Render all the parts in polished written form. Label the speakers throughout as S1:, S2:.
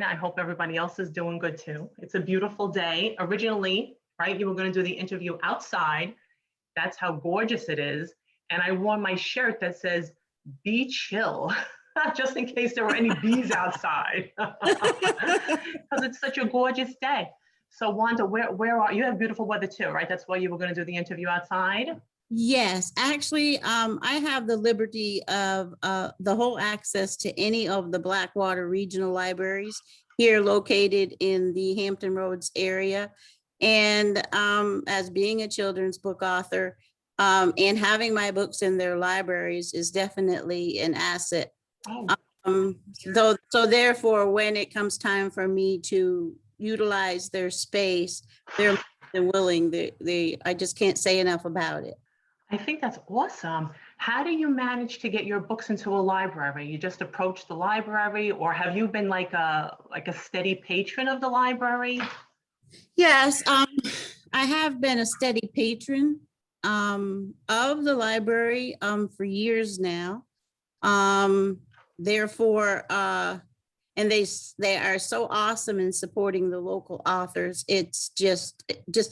S1: I hope everybody else is doing good too. It's a beautiful day. Originally, right, you were going to do the interview outside. That's how gorgeous it is. And I wore my shirt that says, "Be chill," just in case there were any bees outside, because it's such a gorgeous day. So Wanda, where are you? Have beautiful weather too, right? That's why you were going to do the interview outside.
S2: Yes, actually, I have the liberty of the whole access to any of the Blackwater regional libraries here located in the Hampton Roads area. And as being a children's book author and having my books in their libraries is definitely an asset.
S1: Oh,
S2: So therefore, when it comes time for me to utilize their space, they're more than willing. I just can't say enough about it.
S1: I think that's awesome. How do you manage to get your books into a library? You just approach the library, or have you been like a steady patron of the library?
S2: Yes, I have been a steady patron of the library for years now. Therefore, and they are so awesome in supporting the local authors. It's just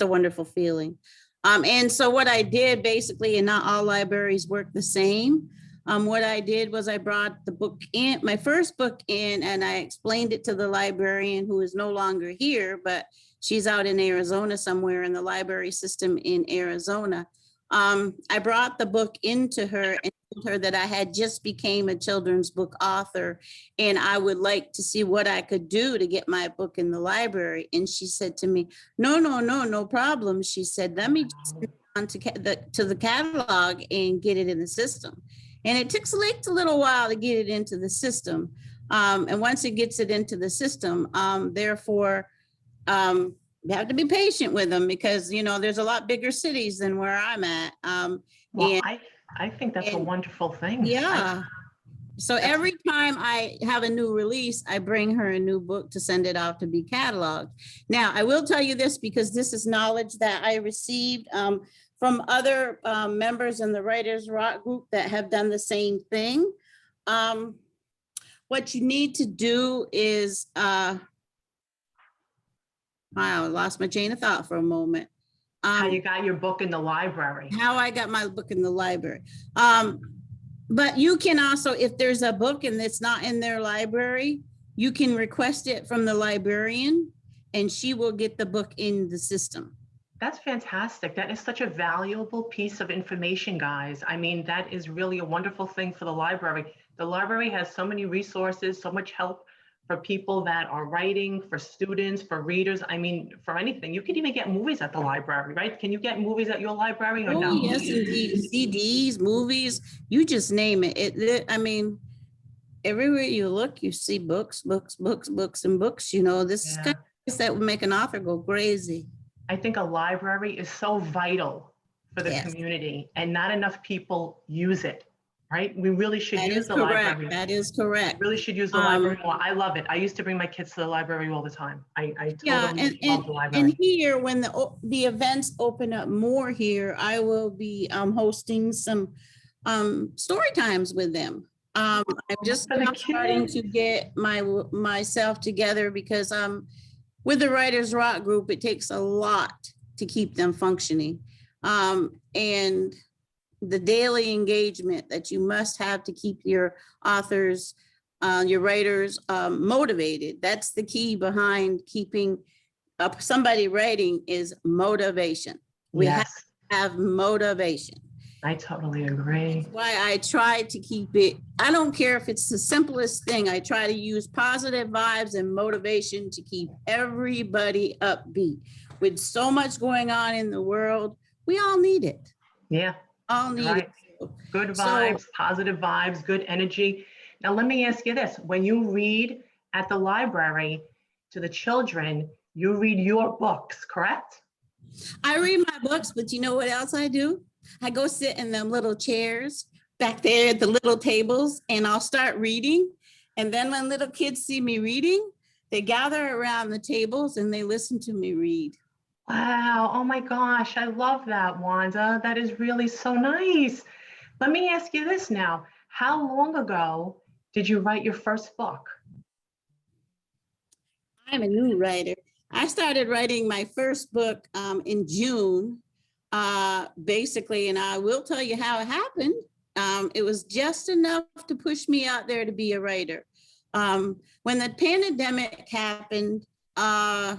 S2: a wonderful feeling. And so what I did basically, and not all libraries work the same. What I did was I brought the book in, my first book in, and I explained it to the librarian who is no longer here, but she's out in Arizona somewhere in the library system in Arizona. I brought the book into her and told her that I had just became a children's book author and I would like to see what I could do to get my book in the library. And she said to me, no problem. She said, let me just send it on to the catalog and get it in the system. And it takes a little while to get it into the system. And once it gets it into the system, therefore, you have to be patient with them because, you know, there's a lot bigger cities than where I'm at.
S1: Well, I think that's a wonderful thing.
S2: Yeah. So every time I have a new release, I bring her a new book to send it out to be cataloged. Now, I will tell you this because this is knowledge that I received from other members in the Writers Rock group that have done the same thing. What you need to do is, wow, I lost my chain of thought for a moment.
S1: How you got your book in the library.
S2: How I got my book in the library. But you can also, if there's a book and it's not in their library, you can request it from the librarian and she will get the book in the system.
S1: That's fantastic. That is such a valuable piece of information, guys. I mean, that is really a wonderful thing for the library. The library has so many resources, so much help for people that are writing, for students, for readers. I mean, for anything. You could even get movies at the library, right? Can you get movies at your library or no?
S2: Yes, indeed. CDs, movies, you just name it. I mean, everywhere you look, you see books, and books. You know, this is kind of that would make an author go crazy.
S1: I think a library is so vital for the community and not enough people use it. Right? We really should use the library.
S2: That is correct.
S1: We really should use the library more. I love it. I used to bring my kids to the library all the time. I totally love the library.
S2: And here, when the events open up more here, I will be hosting some story times with them. I'm just starting to get myself together because with the Writers Rock group, it takes a lot to keep them functioning. And the daily engagement that you must have to keep your authors, your writers motivated. That's the key behind keeping somebody writing is motivation. We have to have motivation.
S1: I totally agree.
S2: That's why I try to keep it. I don't care if it's the simplest thing. I try to use positive vibes and motivation to keep everybody upbeat. With so much going on in the world, we all need it.
S1: Yeah.
S2: All need it.
S1: Good vibes, positive vibes, good energy. Now, let me ask you this. When you read at the library to the children, you read your books, correct?
S2: I read my books, but you know what else I do? I go sit in them little chairs back there at the little tables and I'll start reading. And then when little kids see me reading, they gather around the tables and they listen to me read.
S1: Wow. Oh my gosh. I love that, Wanda. That is really so nice. Let me ask you this now. How long ago did you write your first book?
S2: I'm a new writer. I started writing my first book in June, basically, and I will tell you how it happened. It was just enough to push me out there to be a writer. When the pandemic happened, I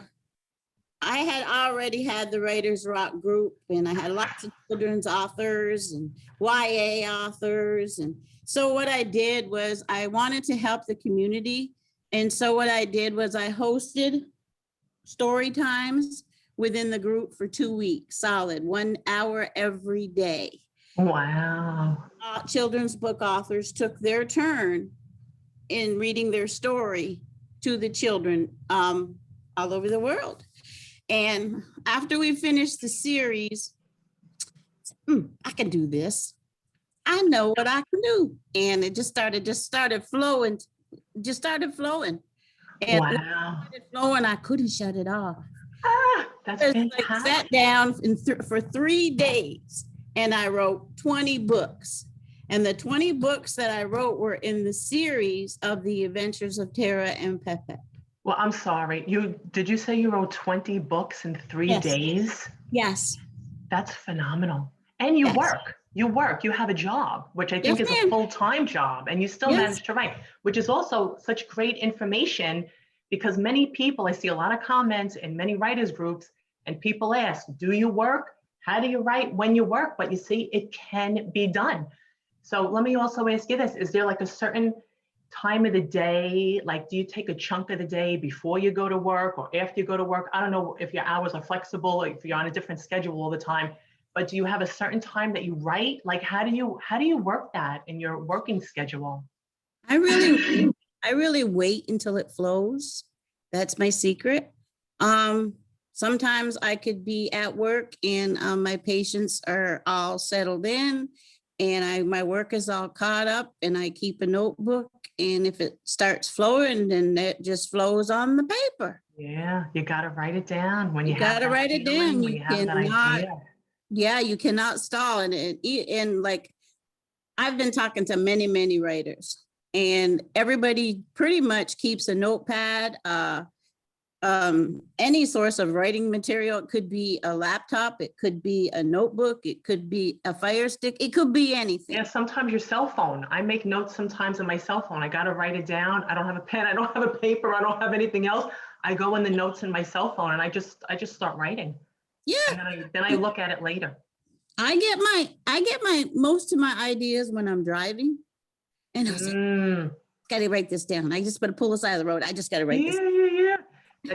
S2: had already had the Writers Rock group, and I had lots of children's authors and YA authors. And so what I did was I wanted to help the community. And so what I did was I hosted story times within the group for 2 weeks, solid, 1 hour every day.
S1: Wow.
S2: Children's book authors took their turn in reading their story to the children all over the world. And after we finished the series, I can do this. I know what I can do. And it just started flowing. And when it
S1: Wow.
S2: started flowing, I couldn't shut it off.
S1: That's
S2: I
S1: fantastic.
S2: sat down for 3 days and I wrote 20 books. And the 20 books that I wrote were in the series of The Adventures of Tara and Pepe.
S1: Well, I'm sorry. Did you say you wrote 20 books in 3
S2: Yes.
S1: days?
S2: Yes.
S1: That's phenomenal. And you
S2: Yes.
S1: work. You have a job, which I think
S2: Yes,
S1: is a
S2: ma'am.
S1: full-time job, and you still
S2: Yes.
S1: manage to write, which is also such great information because many people, I see a lot of comments in many writers groups, and people ask, do you work? How do you write when you work? But you see, it can be done. So let me also ask you this, is there like a certain time of the day? Like, do you take a chunk of the day before you go to work or after you go to work? I don't know if your hours are flexible, if you're on a different schedule all the time, but do you have a certain time that you write? Like, how do you work that in your working schedule?
S2: I really wait until it flows. That's my secret. Sometimes I could be at work and my patients are all settled in and my work is all caught up and I keep a notebook. And if it starts flowing, then it just flows on the paper.
S1: Yeah, you got to write it down when you
S2: You
S1: have
S2: gotta
S1: that
S2: write it
S1: feeling,
S2: down.
S1: when
S2: You
S1: you have that
S2: cannot,
S1: idea.
S2: yeah, you cannot stall. And like, I've been talking to many, many writers and everybody pretty much keeps a notepad, any source of writing material. It could be a laptop, it could be a notebook, it could be a Fire Stick, it could be anything.
S1: Yeah, sometimes your cell phone. I make notes sometimes on my cell phone. I got to write it down. I don't have a pen. I don't have a paper. I don't have anything else. I go in the notes in my cell phone and I just start writing.
S2: Yeah.
S1: And then I look at it later.
S2: I get my most of my ideas when I'm driving. And I was like, gotta write this down. I just gotta pull the side of the road. I just gotta write this.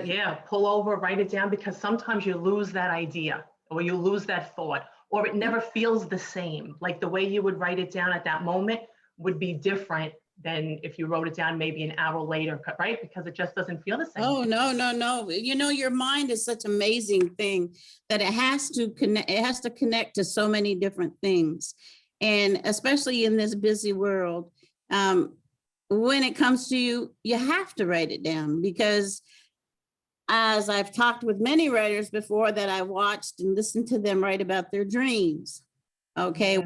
S1: Yeah, pull over, write it down, because sometimes you lose that idea or you lose that thought, or it never feels the same. Like the way you would write it down at that moment would be different than if you wrote it down maybe an hour later, right? Because it just doesn't feel the same.
S2: Oh, no. You know, your mind is such an amazing thing that it has to connect to so many different things. And especially in this busy world, when it comes to you, you have to write it down because as I've talked with many writers before that I watched and listened to them write about their dreams. Okay.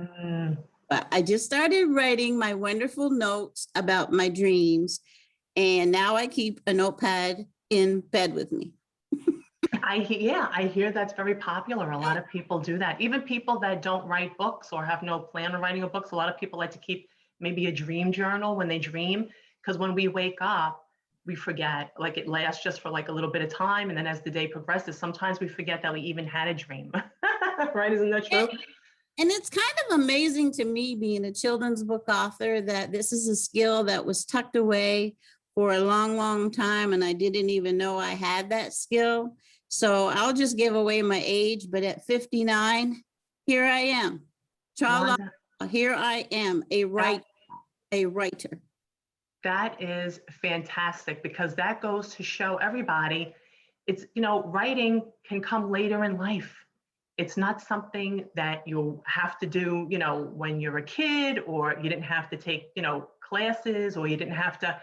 S2: But I just started writing my wonderful notes about my dreams. And now I keep a notepad in bed with me.
S1: I hear that's very popular. A lot of people do that. Even people that don't write books or have no plan of writing a book. So a lot of people like to keep maybe a dream journal when they dream, because when we wake up, we forget, like it lasts just for like a little bit of time. And then as the day progresses, sometimes we forget that we even had a dream, right? Isn't that true?
S2: And it's kind of amazing to me being a children's book author that this is a skill that was tucked away for a long, long time. And I didn't even know I had that skill. So I'll just give away my age, but at 59, here I am.
S1: Wanda,
S2: here I am, a writer.
S1: That is fantastic, because that goes to show everybody it's, writing can come later in life. It's not something that you have to do, when you're a kid, or you didn't have to take, classes, or you didn't have to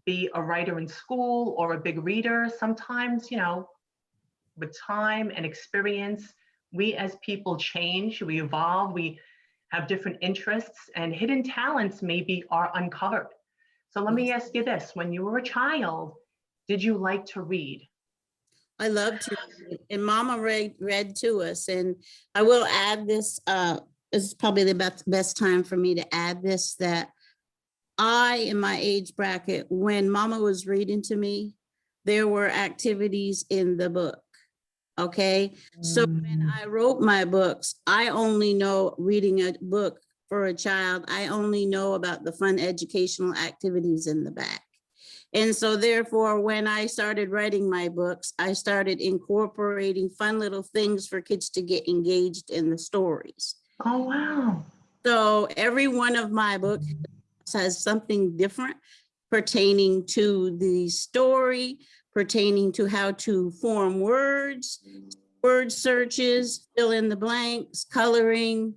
S1: be a writer in school or a big reader. Sometimes, with time and experience, we as people change, we evolve, we have different interests, and hidden talents maybe are uncovered. So let me ask you this, when you were a child, Did you like to read?
S2: I love to, read, and Mama read to us. And I will add this, this is probably the best time for me to add this, that I, in my age bracket, when Mama was reading to me, there were activities in the book. Okay, so when I wrote my books, I only know, reading a book for a child, I only know about the fun educational activities in the back. And so therefore, when I started writing my books, I started incorporating fun little things for kids to get engaged in the stories.
S1: Oh, wow.
S2: So every one of my books has something different pertaining to the story, pertaining to how to form words, word searches, fill in the blanks, coloring,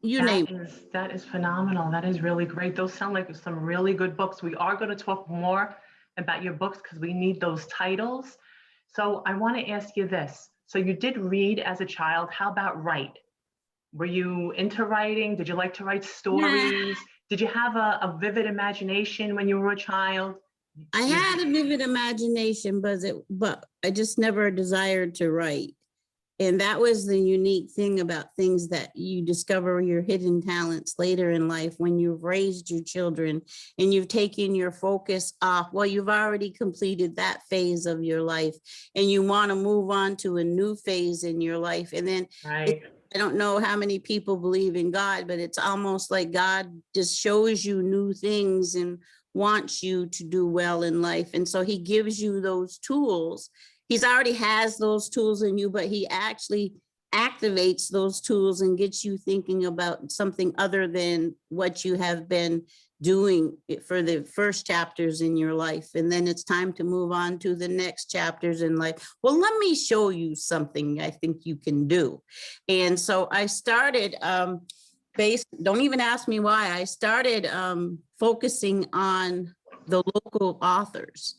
S2: you name it.
S1: That is phenomenal. That is really great. Those sound like some really good books. We are going to talk more about your books because we need those titles. So I want to ask you this. So you did read as a child. How about write? Were you into writing? Did you like to write stories? Did you have a vivid imagination when you were a child?
S2: I had a vivid imagination, but I just never desired to write. And that was the unique thing about things, that you discover your hidden talents later in life when you've raised your children and you've taken your focus off. Well, you've already completed that phase of your life and you want to move on to a new phase in your life. And then
S1: Right.
S2: I don't know how many people believe in God, but it's almost like God just shows you new things and wants you to do well in life. And so he gives you those tools. He's already has those tools in you, but he actually activates those tools and gets you thinking about something other than what you have been doing for the first chapters in your life. And then it's time to move on to the next chapters in life. Well, let me show you something I think you can do. And so I started, don't even ask me why, I started focusing on the local authors.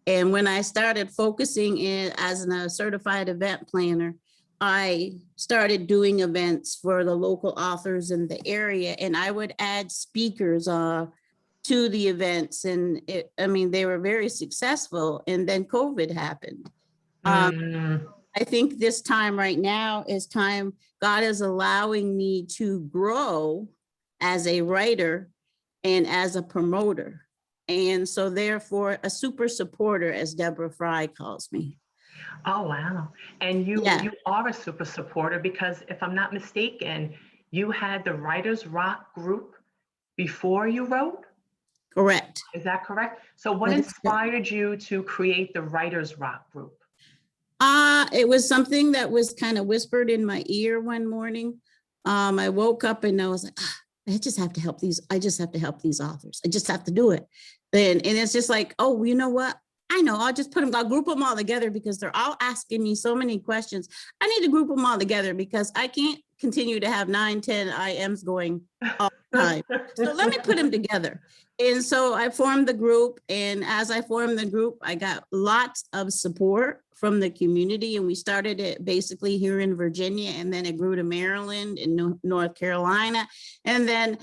S2: And when I started focusing in as a certified event planner, I started doing events for the local authors in the area, and I would add speakers to the events. And they were very successful. And then COVID happened. I think this time right now is time God is allowing me to grow as a writer and as a promoter. And so therefore a super supporter, as Deborah Fry calls me.
S1: Oh, wow. And you are a super supporter because if I'm not mistaken, you had the Writers Rock group before you wrote?
S2: Correct.
S1: Is that correct? So what inspired you to create the Writers Rock group?
S2: It was something that was kind of whispered in my ear one morning. I woke up and I was like, I just have to help these. I just have to help these authors. I just have to do it. And it's just like, oh, you know what? I know, I'll just I'll group them all together because they're all asking me so many questions. I need to group them all together because I can't continue to have 9, 10 IMs going all the time. So let me put them together. And so I formed the group. And as I formed the group, I got lots of support from the community. And we started it basically here in Virginia. And then it grew to Maryland and North Carolina. And then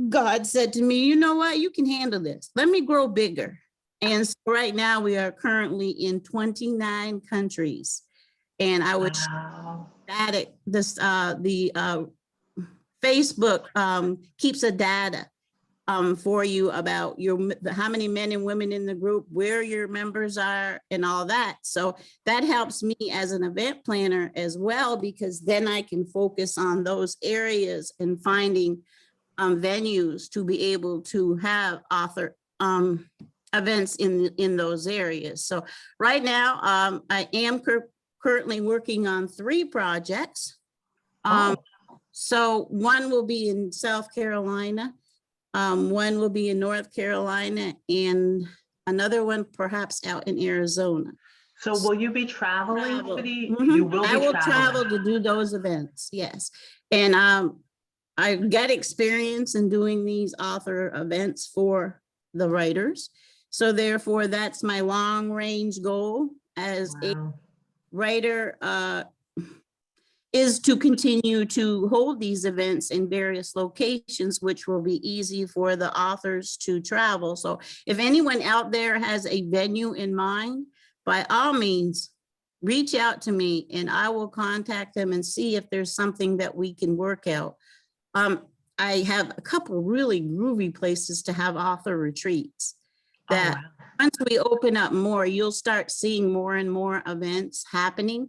S2: God said to me, you know what, you can handle this. Let me grow bigger. And so right now we are currently in 29 countries. And I would static this, the Facebook keeps a data for you about how many men and women in the group, where your members are and all that. So that helps me as an event planner as well, because then I can focus on those areas and finding venues to be able to have author events in those areas. So right now, I am currently working on 3 projects. So one will be in South Carolina, one will be in North Carolina, and another one perhaps out in Arizona.
S1: So will you be traveling?
S2: You will be I will travel to do those events, yes. And I got experience in doing these author events for the writers. So therefore, that's my long range goal as a writer. is to continue to hold these events in various locations, which will be easy for the authors to travel. So if anyone out there has a venue in mind, by all means, reach out to me and I will contact them and see if there's something that we can work out. I have a couple really groovy places to have author retreats that
S1: Oh, wow.
S2: once we open up more, you'll start seeing more and more events happening.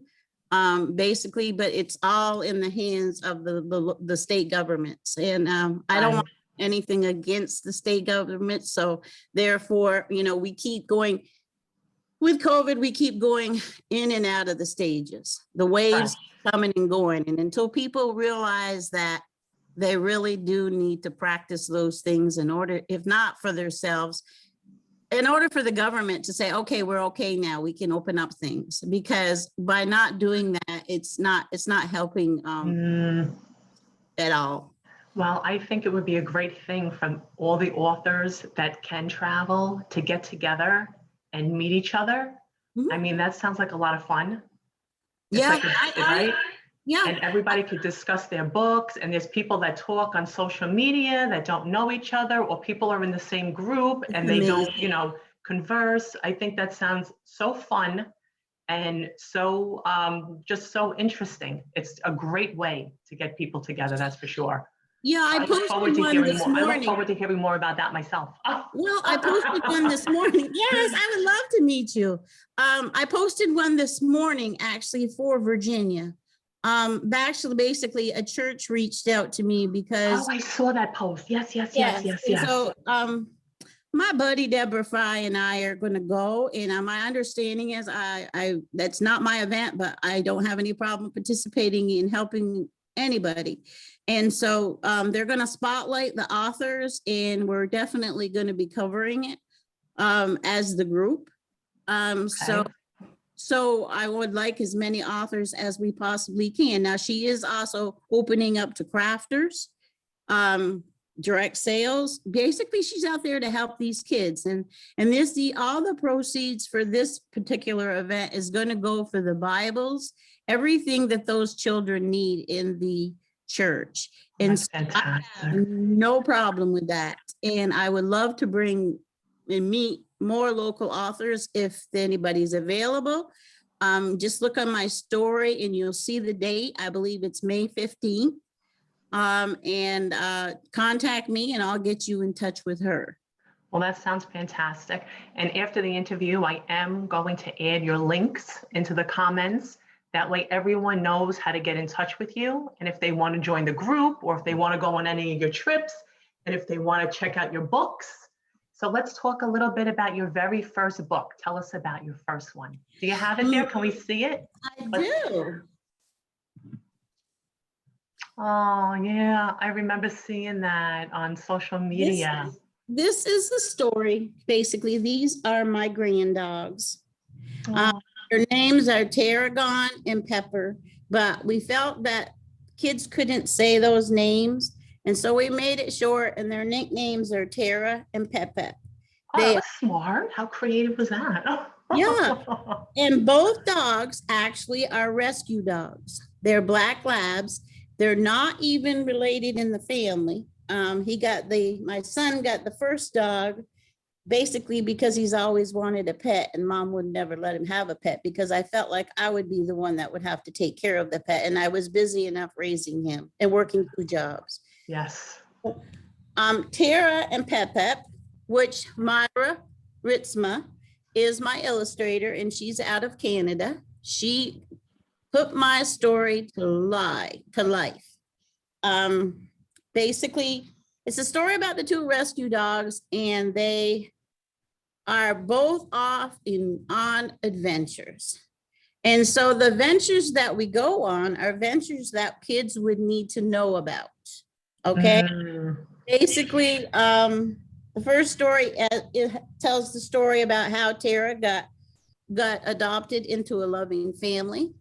S2: Basically, but it's all in the hands of the state governments. And I don't
S1: Right.
S2: want anything against the state government. So therefore, you know, we keep going with COVID, we keep going in and out of the stages, the waves coming and going. And until people realize that they really do need to practice those things in order, if not for themselves, in order for the government to say, okay, we're okay now, we can open up things, because by not doing that, it's not helping at all.
S1: Well, I think it would be a great thing from all the authors that can travel to get together and meet each other.
S2: Mhm.
S1: I mean, that sounds like a lot of fun. It's
S2: Yeah,
S1: like right?
S2: yeah,
S1: And everybody could discuss their books, and there's people that talk on social media that don't know each other, or people are in the same group and they don't,
S2: amazing.
S1: converse. I think that sounds so fun and so just so interesting. It's a great way to get people together, that's for sure.
S2: Yeah, I
S1: I look forward
S2: posted
S1: to
S2: one
S1: hearing
S2: this
S1: more. I look
S2: morning.
S1: forward to hearing more about that myself.
S2: Well, I posted one this morning. Yes, I would love to meet you. I posted one this morning actually for Virginia. Actually, basically, a church reached out to me because
S1: Oh, I saw that post. Yes, yes, yes,
S2: yes,
S1: yes,
S2: and
S1: yes.
S2: so my buddy Deborah Fry and I are going to go, and my understanding is I that's not my event, but I don't have any problem participating in helping anybody. And so they're going to spotlight the authors, and we're definitely going to be covering it as the group.
S1: Okay.
S2: So I would like as many authors as we possibly can. Now, she is also opening up to crafters, direct sales. Basically, she's out there to help these kids. And all the proceeds for this particular event is going to go for the Bibles, everything that those children need in the church. And
S1: That's
S2: so I have
S1: fantastic.
S2: no problem with that. And I would love to bring and meet more local authors if anybody's available. Just look on my story and you'll see the date. I believe it's May 15th. And contact me and I'll get you in touch with her.
S1: Well, that sounds fantastic. And after the interview, I am going to add your links into the comments. That way everyone knows how to get in touch with you. And if they want to join the group, or if they want to go on any of your trips, and if they want to check out your books. So let's talk a little bit about your very first book. Tell us about your first one. Do you have it there? Can we see it?
S2: I do.
S1: Oh, yeah. I remember seeing that on social media.
S2: This is the story. Basically, these are my grand dogs.
S1: Oh,
S2: Their names are Tarragon and Pepper, but we felt that kids couldn't say those names. And so we made it short, and their nicknames are Tara and Pep-Pep.
S1: oh, that was smart. How creative was that?
S2: Yeah. And both dogs actually are rescue dogs. They're black labs. They're not even related in the family. My son got the first dog basically because he's always wanted a pet, and mom would never let him have a pet because I felt like I would be the one that would have to take care of the pet. And I was busy enough raising him and working 2 jobs.
S1: Yes.
S2: Tara and Pep-Pep, which Myra Ritzma is my illustrator, and she's out of Canada. She put my story to life. Basically, it's a story about the 2 rescue dogs, and they are both off on adventures. And so the ventures that we go on are ventures that kids would need to know about. Okay. Basically, the first story, it tells the story about how Tara got adopted into a loving family.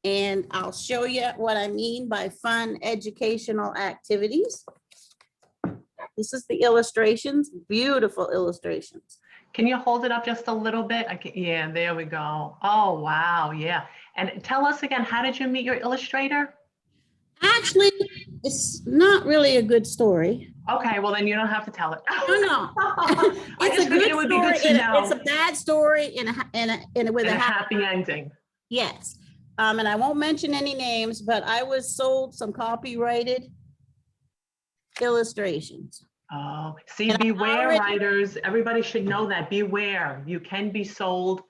S2: And I'll show you what I mean by fun educational activities. This is the illustrations, beautiful illustrations.
S1: Can you hold it up just a little bit? Yeah, there we go. Oh, wow, yeah. And tell us again, how did you meet your illustrator?
S2: Actually, it's not really a good story.
S1: Okay, well then you don't have to tell it.
S2: No, no.
S1: I
S2: It's
S1: just
S2: a
S1: figured
S2: good
S1: it would be
S2: story
S1: good to
S2: and
S1: know.
S2: it's a bad story and with
S1: And
S2: a
S1: a
S2: happy,
S1: happy ending.
S2: yes. And I won't mention any names, but I was sold some copyrighted illustrations.
S1: Oh, see,
S2: And I
S1: beware,
S2: already,
S1: writers. Everybody should know that. Beware. You can be sold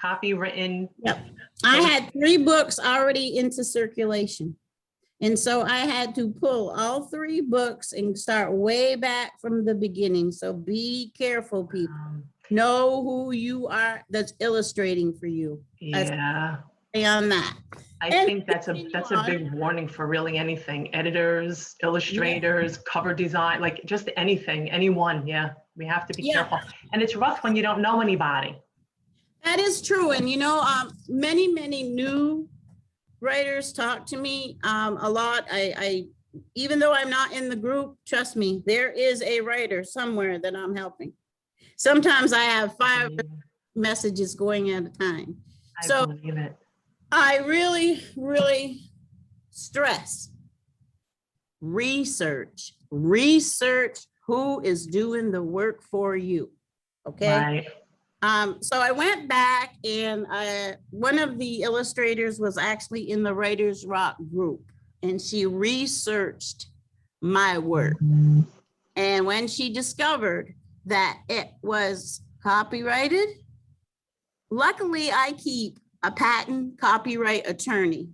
S1: copywritten.
S2: yep. I had 3 books already into circulation. And so I had to pull all 3 books and start way back from the beginning. So be careful, people. Know who you are that's illustrating for you.
S1: Yeah.
S2: Stay on that.
S1: I
S2: And
S1: think that's a
S2: continue on.
S1: big warning for really anything. Editors, illustrators, cover design, like just anything, anyone. Yeah, we have to be
S2: Yeah.
S1: careful. And it's rough when you don't know anybody.
S2: That is true. And you know, many new writers talk to me a lot. I even though I'm not in the group, trust me, there is a writer somewhere that I'm helping. Sometimes I have 5 messages going at a time.
S1: I believe it.
S2: I really stress research who is doing the work for you. Okay.
S1: Right.
S2: So I went back and one of the illustrators was actually in the Writers Rock group and she researched my work. And when she discovered that it was copyrighted, luckily I keep a patent copyright attorney.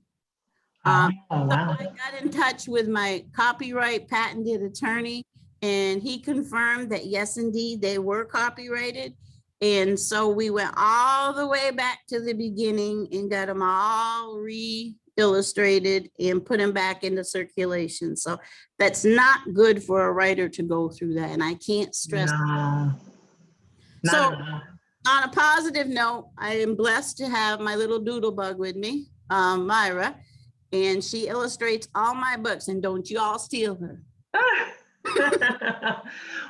S1: Oh,
S2: So
S1: wow.
S2: I got in touch with my copyright patented attorney and he confirmed that yes, indeed, they were copyrighted. And so we went all the way back to the beginning and got them all re-illustrated and put them back into circulation. So that's not good for a writer to go through that. And I can't stress.
S1: No.
S2: So on a positive note, I am blessed to have my little doodle bug with me, Myra, and she illustrates all my books. And don't you all steal her.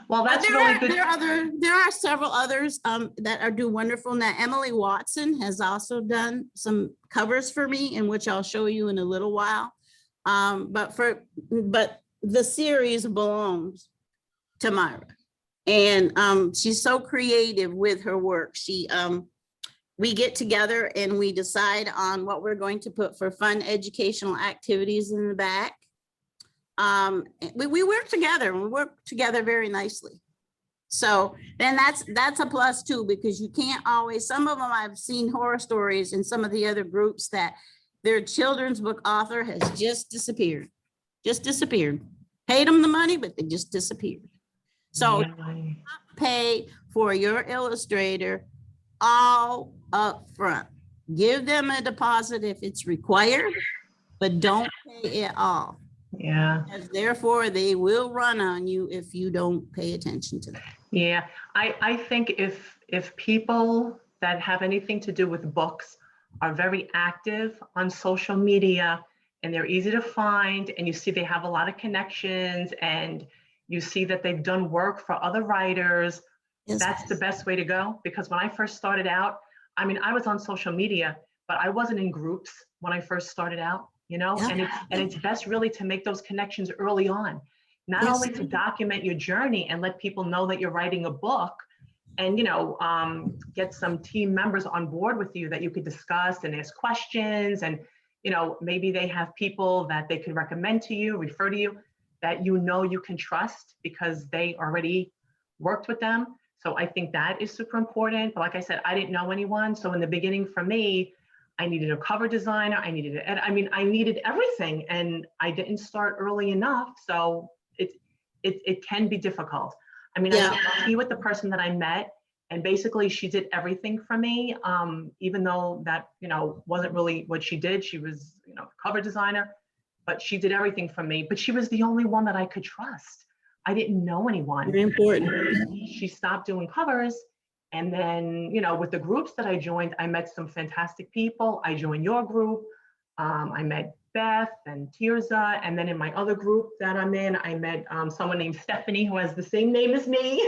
S1: Well, that's really good.
S2: There are several others that are doing wonderful. Now, Emily Watson has also done some covers for me, in which I'll show you in a little while. But the series belongs to Myra, and she's so creative with her work. We get together and we decide on what we're going to put for fun educational activities in the back. We work together and we work together very nicely. So then that's a plus too, because you can't always, some of them I've seen horror stories in some of the other groups that their children's book author has just disappeared. Paid them the money, but they just disappeared. So pay for your illustrator all up front. Give them a deposit if it's required, but don't pay it all.
S1: Yeah.
S2: Because therefore, they will run on you if you don't pay attention to that.
S1: Yeah, I think if people that have anything to do with books are very active on social media and they're easy to find, and you see they have a lot of connections and you see that they've done work for other writers, yes, that's the best way to go. Because when I first started out, I mean, I was on social media, but I wasn't in groups when I first started out. You know, yeah. and it's best really to make those connections early on, not yes, only to document your journey and let people know that you're writing a book, and you know, get some team members on board with you that you could discuss and ask questions, and you know, maybe they have people that they could recommend to you, refer to you, that you know you can trust because they already worked with them. So I think that is super important. But like I said, I didn't know anyone, so in the beginning for me, I needed a cover designer. I needed I needed everything, and I didn't start early enough. So it can be difficult. I mean, yeah. I got lucky with the person that I met, and basically she did everything for me. Even though that, you know, wasn't really what she did. She was, you know, cover designer, but she did everything for me. But she was the only one that I could trust. I didn't know anyone.
S2: Very important.
S1: She stopped doing covers. And then, you know, with the groups that I joined, I met some fantastic people. I joined your group. I met Beth and Tirza. And then in my other group that I'm in, I met someone named Stefanie, who has the same name as me.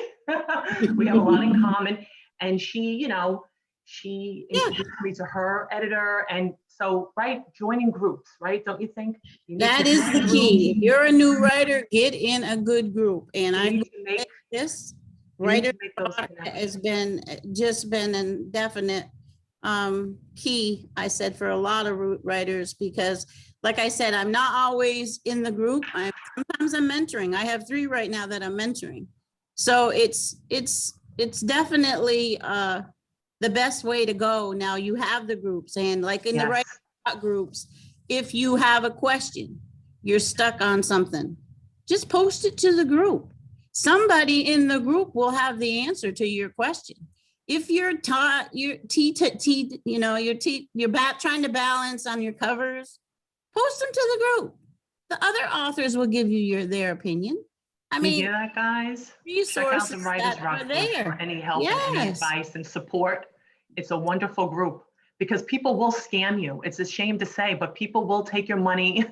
S1: We have a lot in common. And she
S2: Yeah.
S1: introduced me to her editor. And so, right, joining groups, right? Don't you think? You need
S2: That
S1: to
S2: is
S1: join
S2: the
S1: groups.
S2: key. If you're a new writer, get in a good group. And
S1: You
S2: I
S1: need to make,
S2: this
S1: you need
S2: writer
S1: to make those
S2: Rock
S1: connections.
S2: has been a definite key, I said, for a lot of writers, because like I said, I'm not always in the group. Sometimes I'm mentoring. I have 3 right now that I'm mentoring. So it's definitely the best way to go. Now you have the groups, and like in the
S1: Yes.
S2: writer groups, if you have a question, you're stuck on something, just post it to the group. Somebody in the group will have the answer to your question. If you're taught, you're trying to balance on your covers, post them to the group. The other authors will give you their opinion. I
S1: You
S2: mean,
S1: hear that, guys? Check out
S2: resources
S1: the Writers
S2: that
S1: Rock
S2: are
S1: group for
S2: there.
S1: any help and any
S2: Yes.
S1: advice and support. It's a wonderful group because people will scam you. It's a shame to say, but people will take your money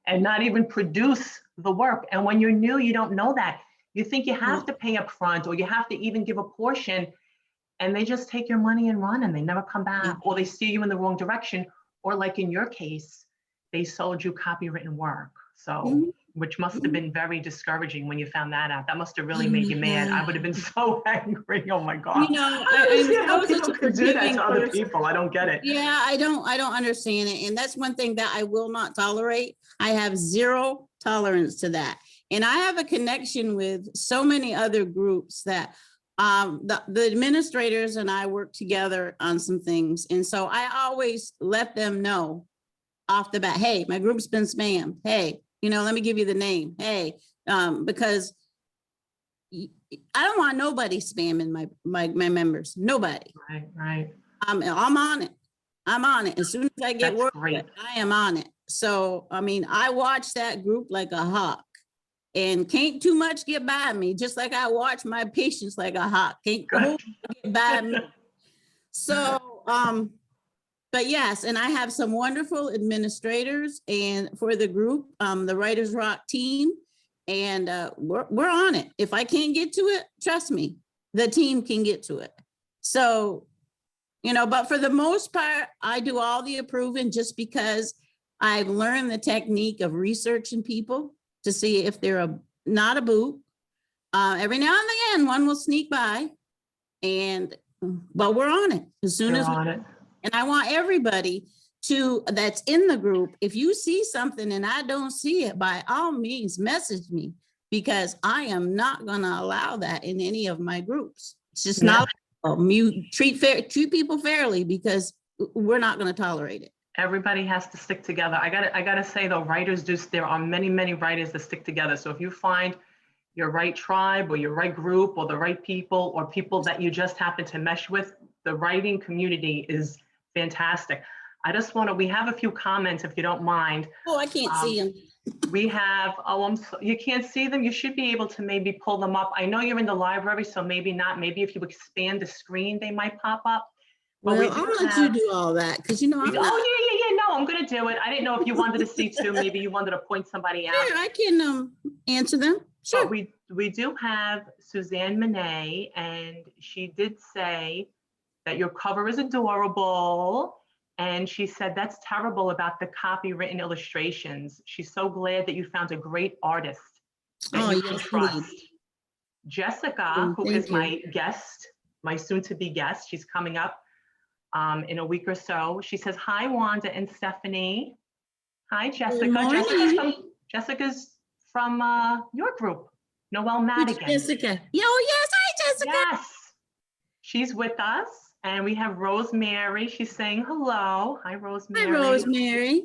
S1: and not even produce the work. And when you're new, you don't know that. You think you have to pay up front, or you have to even give a portion, and they just take your money and run, and they never come back, or they steer you in the wrong direction, or like in your case, they sold you copywritten work. So, which must have been very discouraging when you found that out. That must have really made you mad. I would have been so angry. Oh my God.
S2: You know,
S1: I don't understand how
S2: was a
S1: people could do that
S2: forgiving
S1: to other
S2: person.
S1: people. I don't get it.
S2: Yeah, I don't understand it. And that's one thing that I will not tolerate. I have 0 tolerance to that. And I have a connection with so many other groups that the administrators and I work together on some things. And so I always let them know off the bat, hey, my group's been spammed. Hey, let me give you the name. Hey, because I don't want nobody spamming my members. Nobody.
S1: Right.
S2: I'm on it. I'm on it. As soon as I get
S1: That's
S2: word,
S1: great.
S2: I am on it. So, I mean, I watch that group like a hawk, and can't too much get by me, just like I watch my patients like a hawk. Can't the whole get by me. So, but yes, and I have some wonderful administrators and for the group, the Writers Rock team, and we're on it. If I can't get to it, trust me, the team can get to it. So, but for the most part, I do all the approving just because I've learned the technique of researching people to see if they're not a boot. Every now and again, one will sneak by, but we're on it as soon
S1: You're
S2: as
S1: on it.
S2: And I want everybody that's in the group, if you see something and I don't see it, by all means, message me, because I am not going to allow that in any of my groups. It's just not, treat people fairly, because we're not going to tolerate it.
S1: Everybody has to stick together. I gotta say though, there are many writers that stick together. So if you find your right tribe or your right group or the right people or people that you just happen to mesh with, the writing community is fantastic. We have a few comments if you don't mind.
S2: Oh, I can't see them.
S1: We have, you can't see them. You should be able to maybe pull them up. I know you're in the library, so maybe not. Maybe if you expand the screen, they might pop up. But
S2: well, I'll let you do all that, because I'm not.
S1: No, I'm going to do it. I didn't know if you wanted to see too. Maybe you wanted to point somebody out.
S2: Sure, I can answer them. Sure.
S1: But we do have Suzanne Monet, and she did say that your cover is adorable. And she said that's terrible about the copywritten illustrations. She's so glad that you found a great artist that you can trust. Jessica, who is my guest, my soon-to-be guest, she's coming up in a week or so. She says, hi, Wanda and Stefanie. Hi, Jessica. Jessica's from your group, Noelle Madigan.
S2: Jessica. Yes. Hi, Jessica.
S1: Yes. She's with us. And we have Rosemary. She's saying hello. Hi, Rosemary.
S2: Hi, Rosemary.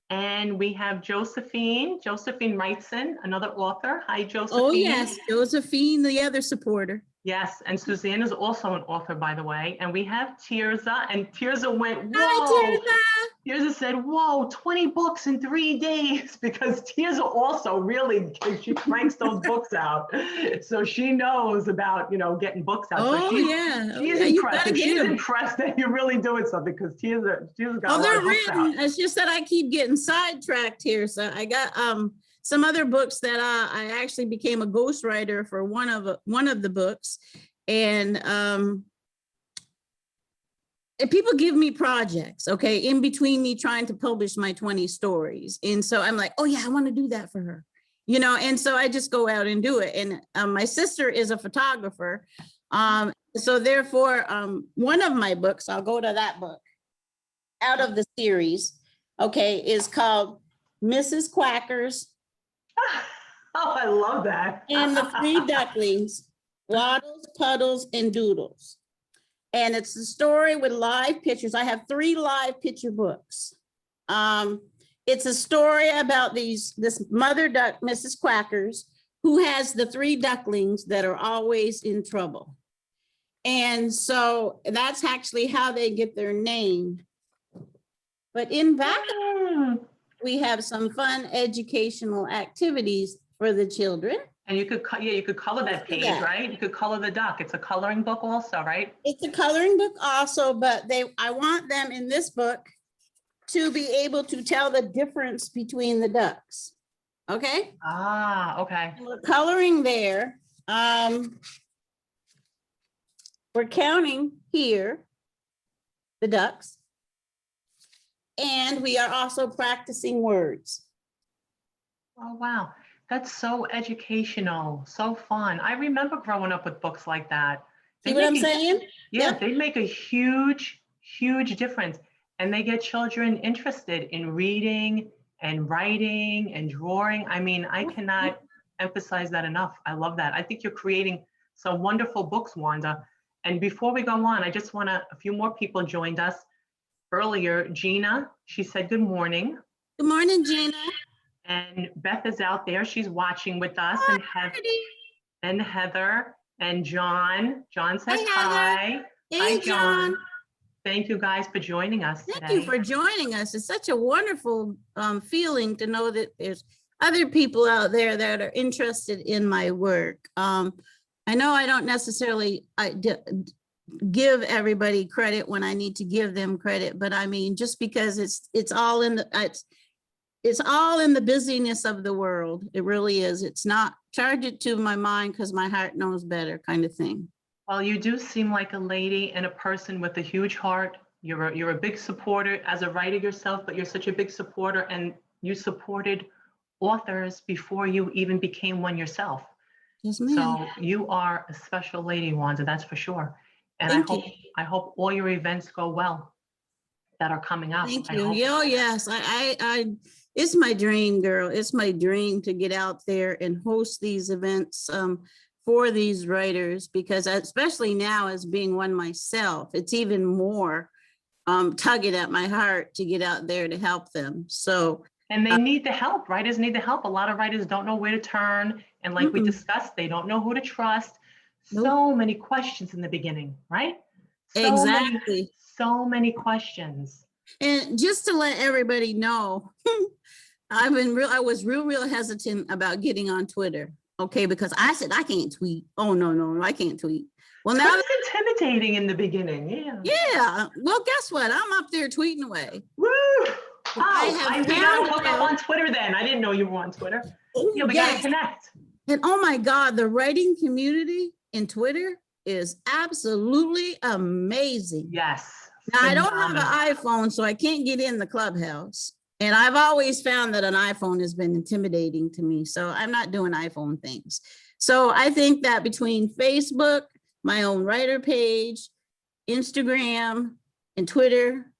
S1: And we have Josephine Wrightson, another author. Hi, Josephine.
S2: Oh, yes. Josephine, the other supporter.
S1: Yes. And Suzanne is also an author, by the way. And we have Tirza. And Tirza went, whoa.
S2: Hi, Tirza.
S1: Tirza said, whoa, 20 books in 3 days, because Tirza also really, she cranks those books out. So she knows about, getting books out.
S2: Oh,
S1: so she's impressed. She's impressed that you're really doing something, because Tirza got a lot of books out.
S2: It's just that I keep getting sidetracked here. So I got some other books that I actually became a ghostwriter for one of the books. And people give me projects, okay, in between me trying to publish my 20 stories. And so I'm like, oh yeah, I want to do that for her, you know, and so I just go out and do it. And my sister is a photographer. So therefore, one of my books, I'll go to that book out of the series, okay, is called Mrs. Quackers
S1: Oh, I love that.
S2: and the Three Ducklings, Waddles, Puddles, and Doodles. And it's a story with live pictures. I have 3 live picture books. It's a story about this mother duck, Mrs. Quackers, who has the 3 ducklings that are always in trouble. And so that's actually how they get their name. But in back, we have some fun educational activities for the children.
S1: And you could, you could color that page, right? You could color the duck. It's a coloring book also, right?
S2: It's a coloring book also, but I want them in this book to be able to tell the difference between the ducks. Okay?
S1: Ah, okay.
S2: And we're coloring there. We're counting here the ducks. And we are also practicing words.
S1: Oh, wow. That's so educational, so fun. I remember growing up with books like that.
S2: See what I'm saying?
S1: Yeah,
S2: Yep.
S1: they make a huge, huge difference. And they get children interested in reading and writing and drawing. I mean, I cannot emphasize that enough. I love that. I think you're creating some wonderful books, Wanda. And before we go on, I just want a few more people joined us earlier. Gina, she said good morning.
S2: Good morning, Gina.
S1: And Beth is out there. She's watching with us. And Heather and John. John says hi.
S2: Hey,
S1: Hi,
S2: John.
S1: Thank you guys for joining us today.
S2: Thank you for joining us. It's such a wonderful feeling to know that there's other people out there that are interested in my work. I know I don't necessarily give everybody credit when I need to give them credit, but I mean, just because it's all in the busyness of the world. It really is. It's not charge it to my mind because my heart knows better kind of thing.
S1: Well, you do seem like a lady and a person with a huge heart. You're a big supporter as a writer yourself, but you're such a big supporter, and you supported authors before you even became one yourself.
S2: Yes, ma'am.
S1: So you are a special lady, Wanda, that's for sure. And I hope all your events go well that are coming up.
S2: Thank you. Oh, yes. I it's my dream, girl. It's my dream to get out there and host these events for these writers, because especially now as being one myself, it's even more tugging at my heart to get out there to help them. So.
S1: And they need the help. Writers need the help. A lot of writers don't know where to turn. And like we discussed, they don't know who to trust. So many questions in the beginning, right?
S2: Exactly.
S1: So many questions.
S2: And just to let everybody know, I was real hesitant about getting on Twitter. Okay, because I said I can't tweet. Oh no, I can't tweet. Well, now
S1: it's intimidating in the beginning.
S2: Yeah. Well, guess what? I'm up there tweeting away.
S1: Woo! I gotta hook up on Twitter then. I didn't know you were on Twitter. Yeah, we gotta connect.
S2: And oh my God, the writing community in Twitter is absolutely amazing.
S1: Yes.
S2: Now, I don't have an iPhone, so I can't get in the Clubhouse. And I've always found that an iPhone has been intimidating to me. So I'm not doing iPhone things. So I think that between Facebook, my own writer page, Instagram, and Twitter,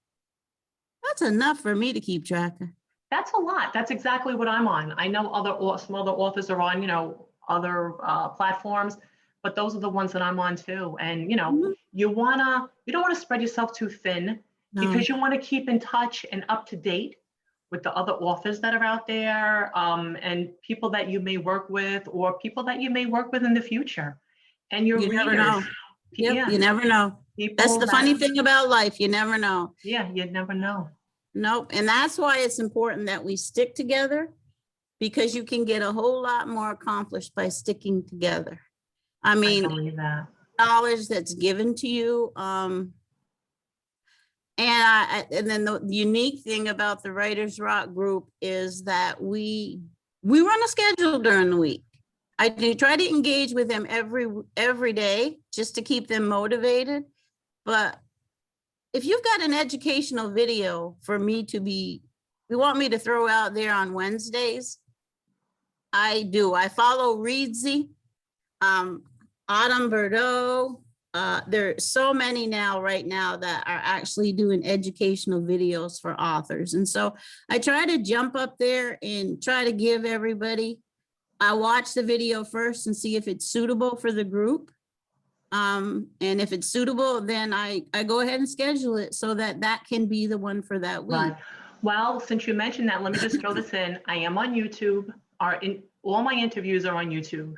S2: that's enough for me to keep track of.
S1: That's a lot. That's exactly what I'm on. I know some other authors are on, other platforms, but those are the ones that I'm on too. And, you don't want to spread yourself too thin, because you want to keep in touch and up to date with the other authors that are out there, and people that you may work with, or people that you may work with in the future. And you
S2: never know.
S1: Yeah.
S2: You never know. That's the funny thing about life. You never know.
S1: Yeah, you never know.
S2: Nope. And that's why it's important that we stick together, because you can get a whole lot more accomplished by sticking together. I mean,
S1: I believe that.
S2: Knowledge that's given to you. And then the unique thing about the Writers Rock group is that we run a schedule during the week. I do try to engage with them every day just to keep them motivated. But if you've got an educational video for me you want me to throw out there on Wednesdays, I do. I follow Reedsy, Autumn Bordeaux. There are so many right now that are actually doing educational videos for authors. And so I try to jump up there and try to give everybody, I watch the video first and see if it's suitable for the group. And if it's suitable, then I go ahead and schedule it so that can be the one for that week.
S1: Right. Well, since you mentioned that, let me just throw this in. I am on YouTube. All my interviews are on YouTube.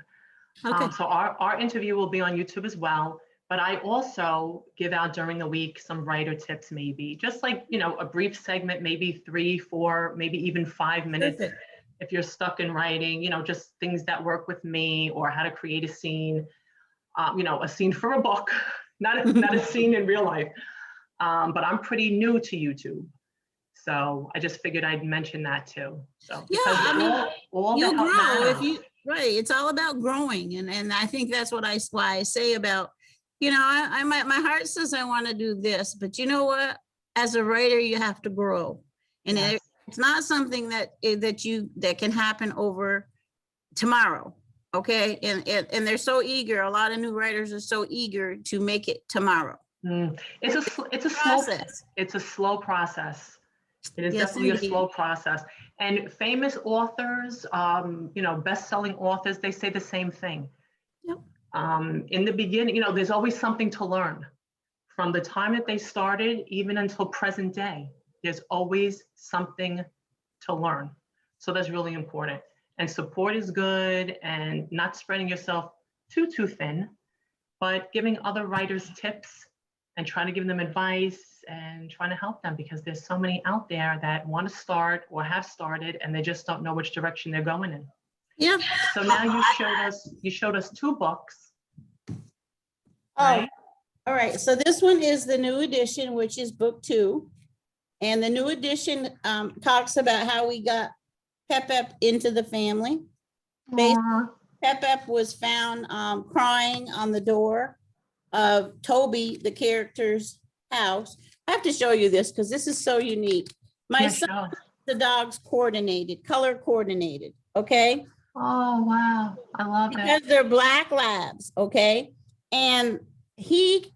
S2: Okay.
S1: So our interview will be on YouTube as well. But I also give out during the week some writer tips, maybe just like, a brief segment, maybe 3, 4, maybe even 5 minutes.
S2: Perfect.
S1: If you're stuck in writing, just things that work with me, or how to create a scene, a scene for a book, not a scene in real life. But I'm pretty new to YouTube. So I just figured I'd mention that too. So
S2: Yeah, I mean,
S1: all
S2: you
S1: the help
S2: grow if
S1: matters.
S2: you, right. It's all about growing. And I think that's why I say about, my heart says I want to do this, but you know what? As a writer, you have to grow. And
S1: Yes.
S2: it's not something that can happen over tomorrow. Okay. And they're so eager. A lot of new writers are so eager to make it tomorro.
S1: It's a
S2: Process.
S1: It's a slow process. It is
S2: Yes,
S1: definitely
S2: indeed.
S1: a slow process. And famous authors, best-selling authors, they say the same thing.
S2: Yep.
S1: In the beginning, there's always something to learn. From the time that they started, even until present day, there's always something to learn. So that's really important. And support is good, and not spreading yourself too thin, but giving other writers tips and trying to give them advice and trying to help them, because there's so many out there that want to start or have started and they just don't know which direction they're going in.
S2: Yeah.
S1: So now you showed us 2 books.
S2: Oh,
S1: Right?
S2: all right. So this one is the new edition, which is book 2. And the new edition talks about how we got Pep into the family. Pep was found crying on the door of Toby, the character's house. I have to show you this because this is so unique. My son, the dog's color coordinated, okay?
S1: Oh, wow. I love it.
S2: Because they're black labs, okay? And he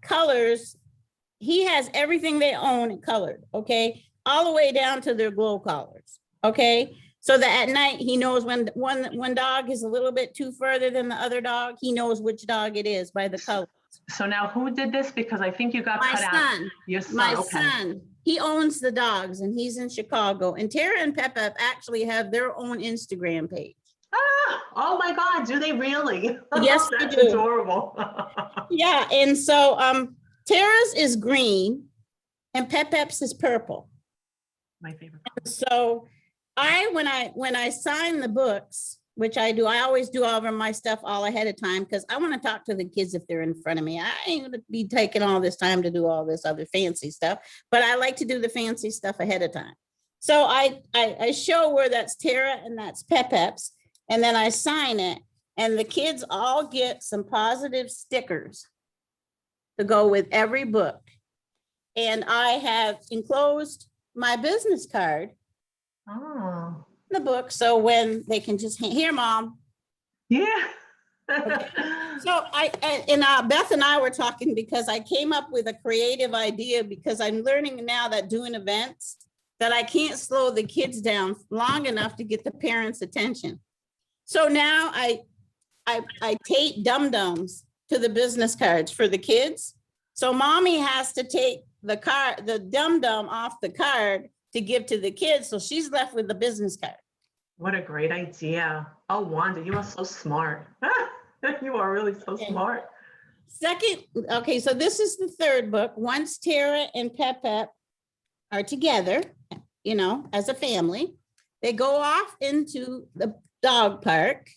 S2: has everything they own colored, okay? All the way down to their glow collars, okay? So that at night, he knows when one dog is a little bit too further than the other dog, he knows which dog it is by the color.
S1: So now who did this? Because I think you got
S2: My
S1: cut out.
S2: son,
S1: Your son.
S2: my
S1: Okay.
S2: son, he owns the dogs and he's in Chicago. And Tara and Pep actually have their own Instagram page.
S1: Ah, oh my God, do they really?
S2: Yes, they
S1: That's
S2: do.
S1: adorable.
S2: Yeah, and so Tara's is green and Pep's is purple.
S1: My favorite.
S2: So when I sign the books, which I do, I always do all of my stuff all ahead of time because I want to talk to the kids if they're in front of me. I ain't gonna be taking all this time to do all this other fancy stuff, but I like to do the fancy stuff ahead of time. So I show where that's Tara and that's Pep's, and then I sign it, and the kids all get some positive stickers to go with every book. And I have enclosed my business card
S1: Oh,
S2: in the book, so when they can just here, Mom.
S1: yeah.
S2: So Beth and I were talking because I came up with a creative idea because I'm learning now that doing events that I can't slow the kids down long enough to get the parents' attention. So now I tape dum-dums to the business cards for the kids. So mommy has to take the dum-dum off the card to give to the kids. So she's left with the business card.
S1: What a great idea. Oh, Wanda, you are so smart. You are really so smart.
S2: Second, okay, so this is the third book. Once Tara and Pep are together, as a family, they go off into the dog park.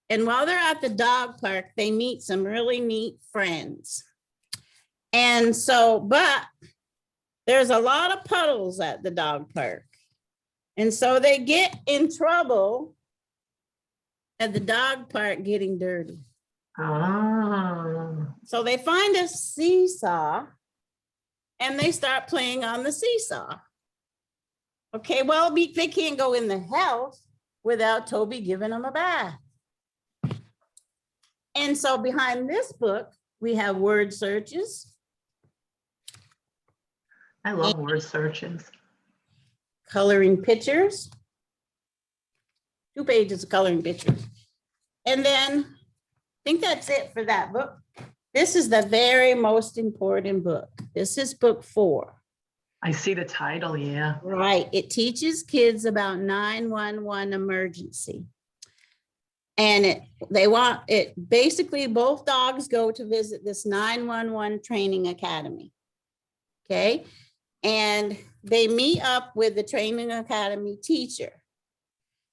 S2: And while they're at the dog park, they meet some really neat friends. And so, but there's a lot of puddles at the dog park. And so they get in trouble and the dog part getting dirty.
S1: Ah,
S2: So they find a seesaw and they start playing on the seesaw. Okay, well, they can't go in the house without Toby giving them a bath. And so behind this book, we have word searches,
S1: I love word searches.
S2: coloring pictures, 2 pages of coloring pictures. And then I think that's it for that book. This is the very most important book. This is book 4.
S1: I see the title, yeah.
S2: Right. It teaches kids about 911 emergency. And they want it, basically both dogs go to visit this 911 training academy. Okay. And they meet up with the training academy teacher.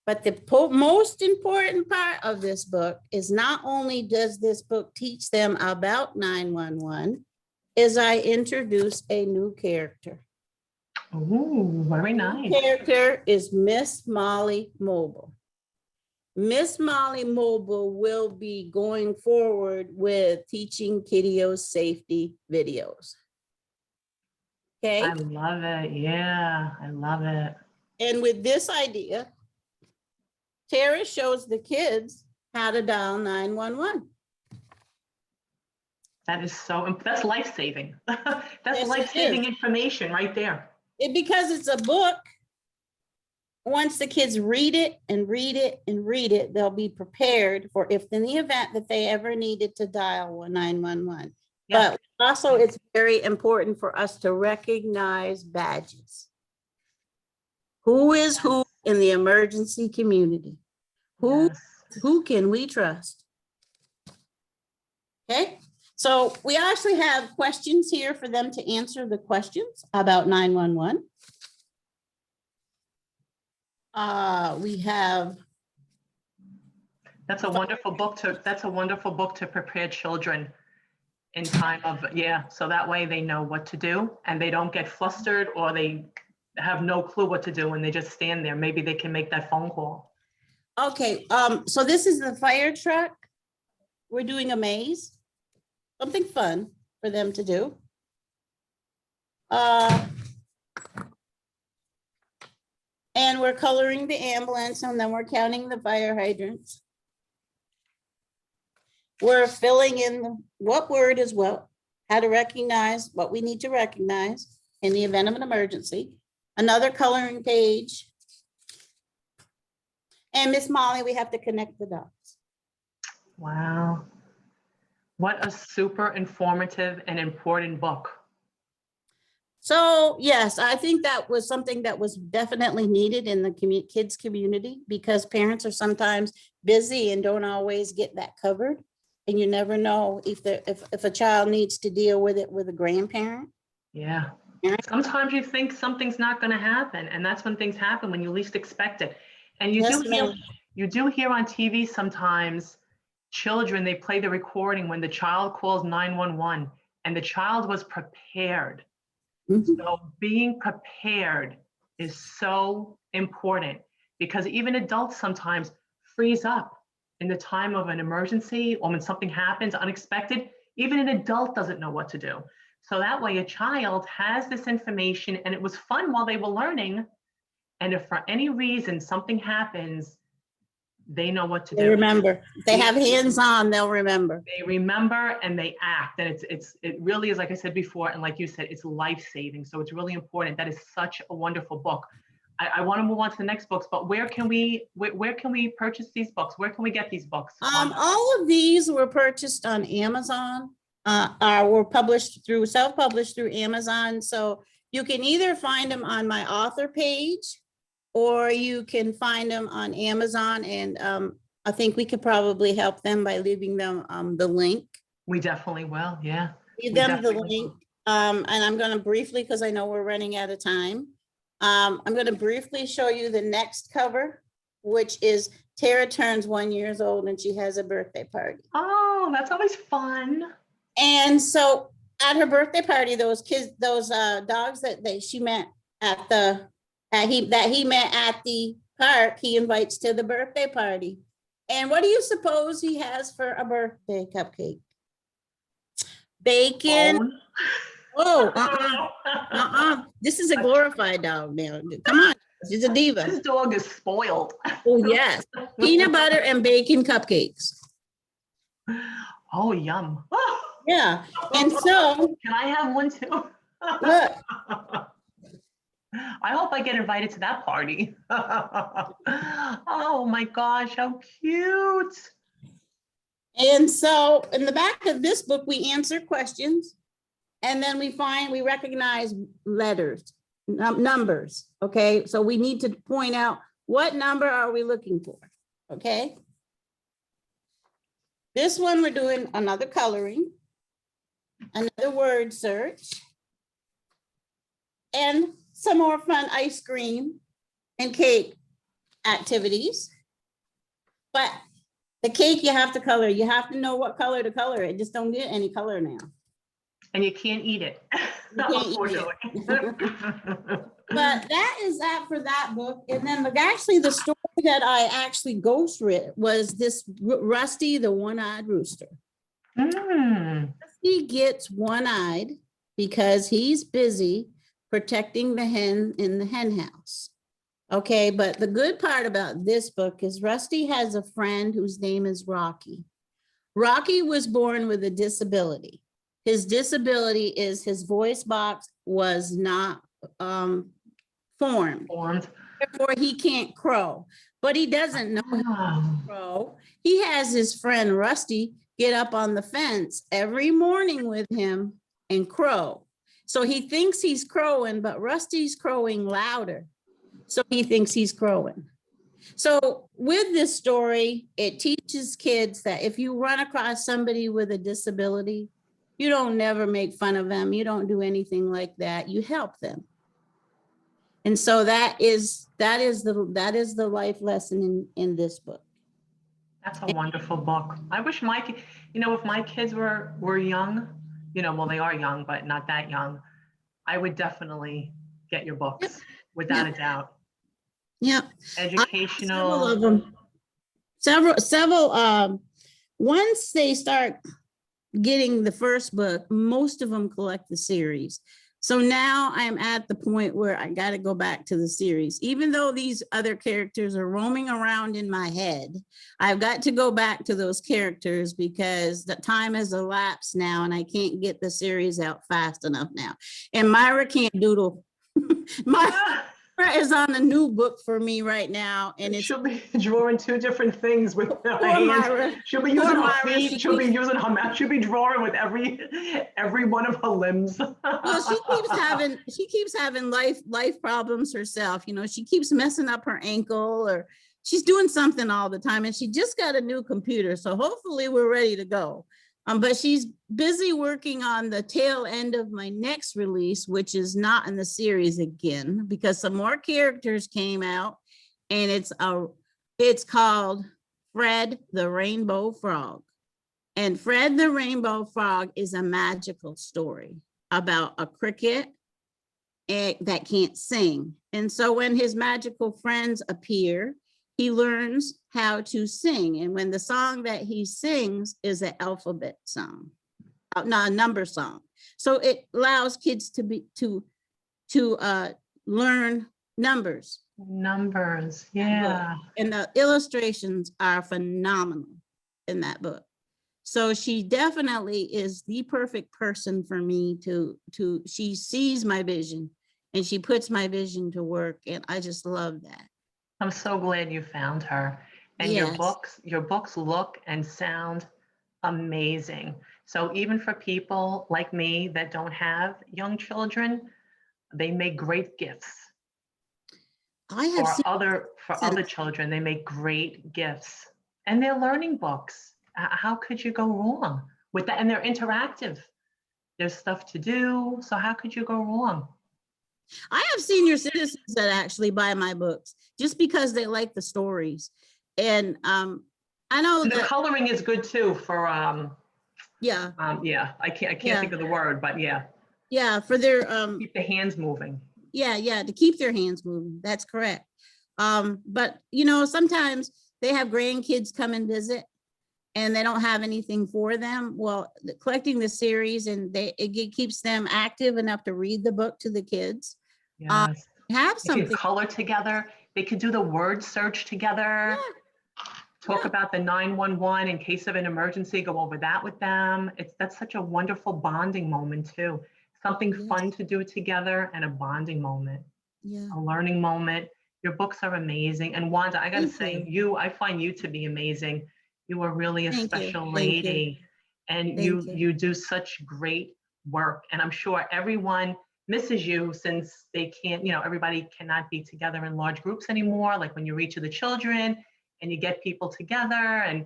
S2: But the most important part of this book is not only does this book teach them about 911, is I introduce a new character.
S1: Ooh, very nice.
S2: Character is Miss Molly Mobile. Miss Molly Mobile will be going forward with teaching kiddos safety videos. Okay.
S1: I love it. Yeah, I love it.
S2: And with this idea, Tara shows the kids how to dial 911.
S1: That is that's life-saving. That's
S2: Yes, it
S1: life-saving
S2: is.
S1: information right there.
S2: Because it's a book, once the kids read it and read it and read it, they'll be prepared for if in the event that they ever needed to dial 911.
S1: Yeah.
S2: But also it's very important for us to recognize badges. Who is who in the emergency community?
S1: Yes.
S2: Who can we trust? Okay, so we actually have questions here for them to answer the questions about 911. We have.
S1: That's a wonderful book to prepare children in time of, yeah. So that way they know what to do and they don't get flustered or they have no clue what to do and they just stand there. Maybe they can make that phone call.
S2: Okay, so this is the fire truck. We're doing a maze, something fun for them to do. And we're coloring the ambulance and then we're counting the fire hydrants. We're filling in what word is what, how to recognize what we need to recognize in the event of an emergency. Another coloring page. And Miss Molly, we have to connect the dots.
S1: Wow. What a super informative and important book.
S2: So yes, I think that was something that was definitely needed in the kids community because parents are sometimes busy and don't always get that covered. And you never know if a child needs to deal with it with a grandparent.
S1: Yeah. Sometimes you think something's not going to happen, and that's when things happen when you least expect it. And you do hear on TV sometimes children, they play the recording when the child calls 911 and the child was prepared.
S2: Mhm.
S1: So being prepared is so important because even adults sometimes freeze up in the time of an emergency or when something happens unexpected. Even an adult doesn't know what to do. So that way a child has this information and it was fun while they were learning. And if for any reason something happens, they know what to do.
S2: They remember. If they have hands on, they'll remember.
S1: They remember and they act. And it really is, like I said before, and like you said, it's life-saving. So it's really important. That is such a wonderful book. I want to move on to the next books, but where can we purchase these books? Where can we get these books?
S2: All of these were purchased on Amazon, were self-published through Amazon. So you can either find them on my author page or you can find them on Amazon. And I think we could probably help them by leaving them the link.
S1: We definitely will, yeah.
S2: Leave them the link. And I'm going to briefly, because I know we're running out of time. I'm going to briefly show you the next cover, which is Tara turns 1 year old and she has a birthday party.
S1: Oh, that's always fun.
S2: And so at her birthday party, those dogs that she met he met at the park, he invites to the birthday party. And what do you suppose he has for a birthday cupcake? Bacon.
S1: Bone.
S2: Oh, This is a glorified dog now. Come on, she's a diva.
S1: This dog is spoiled.
S2: Oh, yes. Peanut butter and bacon cupcakes.
S1: Oh, yum.
S2: Yeah. And so,
S1: Can I have one too?
S2: look,
S1: I hope I get invited to that party. Oh my gosh, how cute.
S2: and so in the back of this book, we answer questions. And then we recognize letters, numbers, okay? So we need to point out what number are we looking for, okay? This one, we're doing another coloring, another word search, and some more fun ice cream and cake activities. But the cake you have to color. You have to know what color to color it. Just don't get any color now.
S1: And you can't eat it,
S2: can't eat
S1: unfortunately.
S2: But that is that for that book. And then actually the story that I actually ghost writ was this Rusty the One-Eyed Rooster. He gets one-eyed because he's busy protecting the hen in the hen house. Okay, but the good part about this book is Rusty has a friend whose name is Rocky. Rocky was born with a disability. His disability is his voice box was not formed. Therefore, he can't crow, but he doesn't know how to crow. He has his friend Rusty get up on the fence every morning with him and crow. So he thinks he's crowing, but Rusty's crowing louder. So he thinks he's crowing. So with this story, it teaches kids that if you run across somebody with a disability, you don't never make fun of them. You don't do anything like that. You help them. And so that is the life lesson in this book.
S1: That's a wonderful book. I wish if my kids were young, well, they are young, but not that young, I would definitely get your books, without a doubt.
S2: Yeah.
S1: Educational.
S2: Several of them. Several, once they start getting the first book, most of them collect the series. So now I'm at the point where I got to go back to the series. Even though these other characters are roaming around in my head, I've got to go back to those characters because the time has elapsed now and I can't get the series out fast enough now. And Myra can't doodle. Myra is on the new book for me right now, and
S1: she'll be drawing two different things with her hands. She'll be using her feet. She'll be using her mouth. She'll be drawing with every one of her limbs.
S2: Well, she keeps having life problems herself. She keeps messing up her ankle, or she's doing something all the time, and she just got a new computer. So hopefully we're ready to go. But she's busy working on the tail end of my next release, which is not in the series again, because some more characters came out, and it's called Fred the Rainbow Frog. And Fred the Rainbow Frog is a magical story about a cricket that can't sing. And so when his magical friends appear, he learns how to sing. And when the song that he sings is an alphabet song, not a number song. So it allows kids to learn numbers.
S1: Numbers, yeah.
S2: And the illustrations are phenomenal in that book. So she definitely is the perfect person for me she sees my vision and she puts my vision to work. And I just love that.
S1: I'm so glad you found her. And
S2: yes.
S1: your books look and sound amazing. So even for people like me that don't have young children, they make great gifts. For other children, they make great gifts. And they're learning books. How could you go wrong with that? And they're interactive. There's stuff to do. So how could you go wrong?
S2: I have senior citizens that actually buy my books just because they like the stories. And I know
S1: the coloring is good too for I can't think of the word, but
S2: for their
S1: keep the hands moving.
S2: To keep their hands moving. That's correct. But sometimes they have grandkids come and visit and they don't have anything for them. Well, collecting the series and it keeps them active enough to read the book to the kids.
S1: Yes.
S2: Have
S1: They could
S2: something.
S1: color together. They could do the word search together.
S2: Yeah.
S1: Talk
S2: Yeah.
S1: about the 911 in case of an emergency, go over that with them. That's such a wonderful bonding moment too. Something
S2: Yes.
S1: fun to do together and a bonding moment,
S2: Yeah.
S1: a learning moment. Your books are amazing. And Wanda, I gotta
S2: Thank
S1: say,
S2: you.
S1: I find you to be amazing. You are really a
S2: Thank you.
S1: special
S2: Thank you.
S1: lady, and
S2: Thank you.
S1: you do such great work. And I'm sure everyone misses you since they can't, everybody cannot be together in large groups anymore, like when you reach to the children and you get people together. And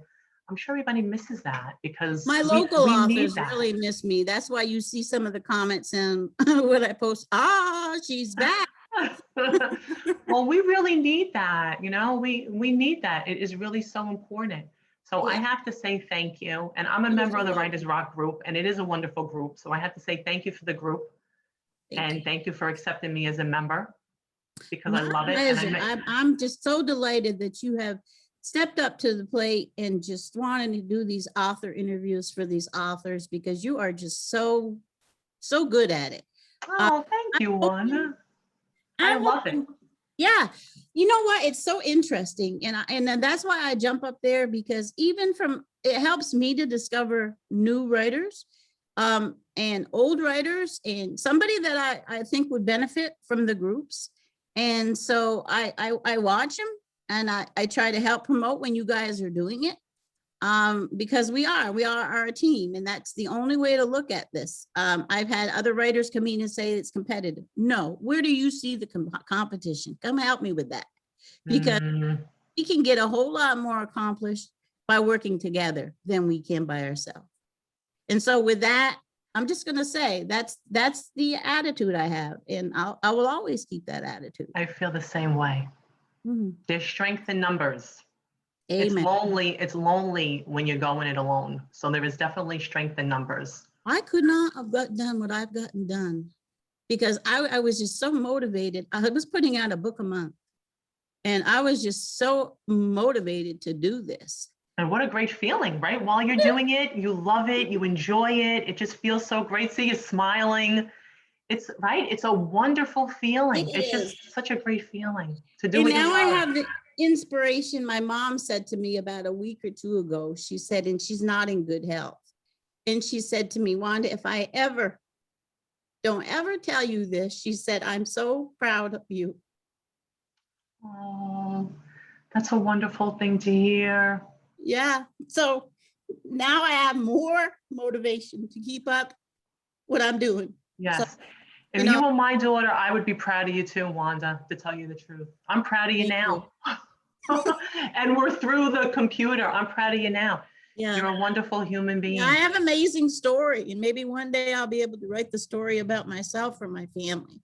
S1: I'm sure everybody misses that because
S2: My local
S1: we need
S2: authors
S1: that.
S2: really miss me. That's why you see some of the comments and when I post, she's back.
S1: Well, we really need that, we need that. It is really so important. So I
S2: Yeah.
S1: have to say thank you. And I'm a member of the Writers Rock group, and it is a wonderful group. So I have to say thank you for the group. And thank you for accepting me as a member because I love it. And
S2: Pleasure. I'm just so delighted that you have stepped up to the plate and just wanting to do these author interviews for these authors because you are just so good at it.
S1: Oh, thank you, Wanda. I love it.
S2: Yeah, you know what? It's so interesting, and that's why I jump up there because even it helps me to discover new writers, and old writers, and somebody that I think would benefit from the groups. And so I watch them and I try to help promote when you guys are doing it. Because we are our team, and that's the only way to look at this. I've had other writers come in and say it's competitive. No, where do you see the competition? Come help me with that, because we can get a whole lot more accomplished by working together than we can by ourselves. And so with that, I'm just going to say that's the attitude I have, and I will always keep that attitude.
S1: I feel the same way. There's strength in numbers.
S2: Amen.
S1: It's lonely when you're going it alone. So there is definitely strength in numbers.
S2: I could not have got done what I've gotten done because I was just so motivated. I was putting out a book a month and I was just so motivated to do this.
S1: And what a great feeling, right? While you're doing it, you love it, you enjoy it. It just feels so great. See you smiling. It's right. It's a wonderful feeling. It's just such a great feeling to do it.
S2: And now I have the inspiration. My mom said to me about a week or two ago, she said, and she's not in good health. And she said to me, Wanda, if I don't ever tell you this, she said, I'm so proud of you.
S1: Oh, that's a wonderful thing to hear.
S2: Yeah. So now I have more motivation to keep up what I'm doing.
S1: Yes.
S2: So,
S1: if you were my daughter, I would be proud of you too, Wanda, to tell you the truth. I'm proud of you now. And we're through the computer. I'm proud of you now. Yeah. You're a wonderful human being.
S2: Yeah, I have an amazing story, and maybe one day I'll be able to write the story about myself or my family.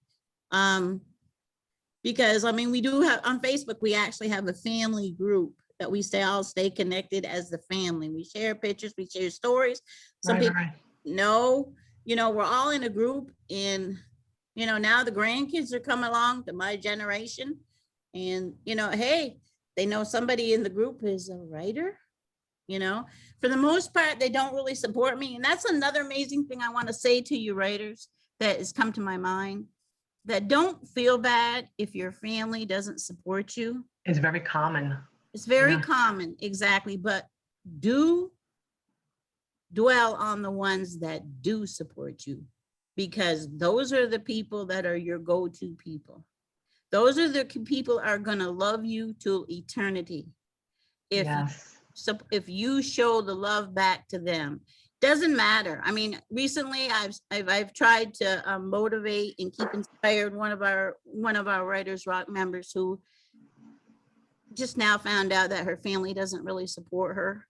S2: Because I mean, we do have on Facebook, we actually have a family group that we all stay connected as the family. We share pictures, we share stories. Some people know, we're all in a group, and now the grandkids are coming along to my generation, and hey, they know somebody in the group is a writer. For the most part, they don't really support me. And that's another amazing thing I want to say to you writers that has come to my mind, that don't feel bad if your family doesn't support you.
S1: It's very common.
S2: It's very common, exactly. But do dwell on the ones that do support you, because those are the people that are your go-to people. Those are the people are going to love you till eternity. If you show the love back to them, doesn't matter. I mean, recently I've tried to motivate and keep inspired one of our Writers Rock members who just now found out that her family doesn't really support her.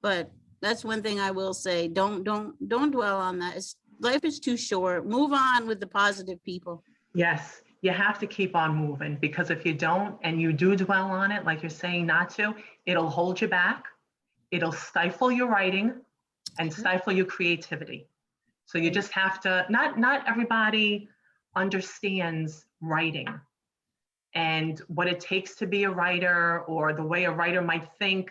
S2: But that's one thing I will say. Don't dwell on that. Life is too short. Move on with the positive people.
S1: Yes. You have to keep on moving, because if you don't, and you do dwell on it, like you're saying not to, it'll hold you back. It'll stifle your writing and stifle your creativity. So you just have to, not everybody understands writing. and what it takes to be a writer, or the way a writer might think.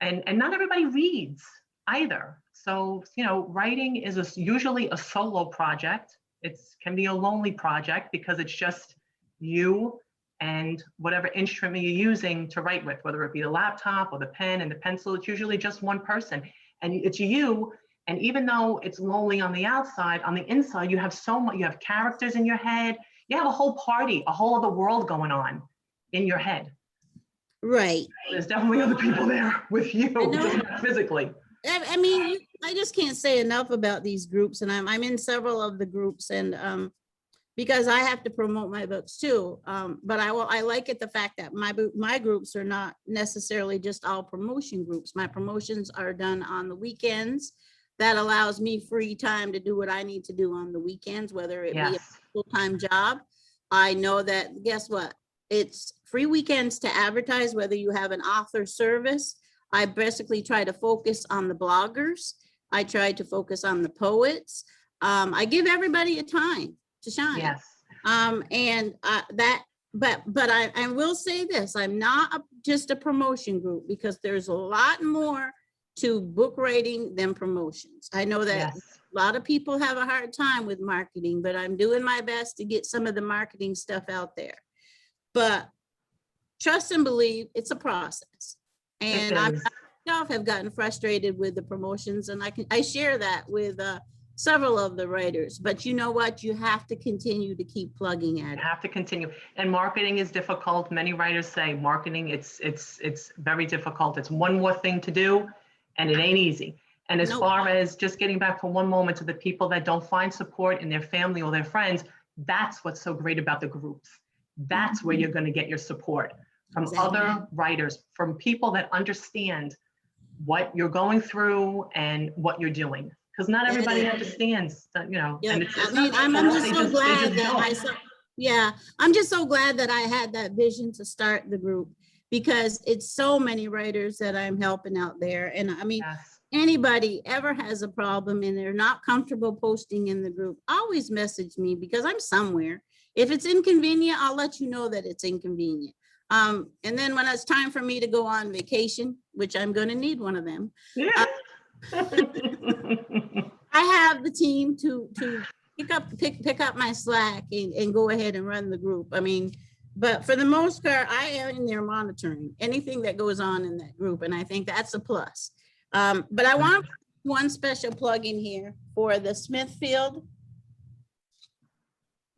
S1: And not everybody reads either. So, writing is usually a solo project. It can be a lonely project because it's just you and whatever instrument you're using to write with, whether it be the laptop or the pen and the pencil. It's usually just one person, and it's you. And even though it's lonely on the outside, on the inside, you have so much. You have characters in your head. You have a whole party, a whole other world going on in your head.
S2: Right.
S1: There's definitely other people there with you, just not physically.
S2: I mean, I just can't say enough about these groups, and I'm in several of the groups, and because I have to promote my books too. But I like it, the fact that my groups are not necessarily just all promotion groups. My promotions are done on the weekends. That allows me free time to do what I need to do on the weekends, whether it be a full-time job. I know that, guess what? It's free weekends to advertise, whether you have an author service. I basically try to focus on the bloggers. I try to focus on the poets. I give everybody a time to shine.
S1: Yes.
S2: But I will say this, I'm not just a promotion group, because there's a lot more to book writing than promotions. I know that a lot of people have a hard time with marketing, but I'm doing my best to get some of the marketing stuff out there. But trust and believe, it's a process. And I myself have gotten frustrated with the promotions, and I share that with several of the writers. But you know what? You have to continue to keep plugging at it.
S1: You have to continue. And marketing is difficult. Many writers say marketing, it's very difficult. It's one more thing to do, and it ain't easy. And as far as just getting back for one moment to the people that don't find support in their family or their friends, that's what's so great about the groups. That's where you're going to get your support from other writers, from people that understand what you're going through and what you're doing. Because not everybody understands, And
S2: I'm just so glad that I'm just so glad that I had that vision to start the group, because it's so many writers that I'm helping out there. And I mean, anybody ever has a problem and they're not comfortable posting in the group, always message me, because I'm somewhere. If it's inconvenient, I'll let you know that it's inconvenient. And then when it's time for me to go on vacation, which I'm going to need one of them, I have the team to pick up my slack and go ahead and run the group. I mean, but for the most part, I am in there monitoring anything that goes on in that group, and I think that's a plus. But I want one special plug in here for the Smithfield.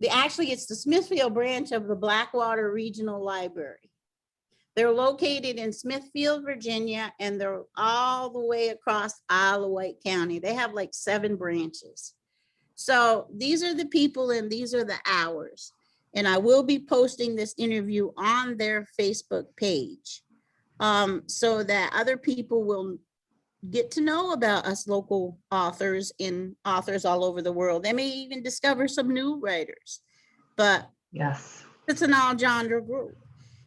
S2: It's the Smithfield branch of the Blackwater Regional Library. They're located in Smithfield, Virginia, and they're all the way across Isle of Wight County. They have like 7 branches. So these are the people and these are the hours. And I will be posting this interview on their Facebook page, so that other people will get to know about us local authors and authors all over the world. They may even discover some new writers, but it's an all genre group.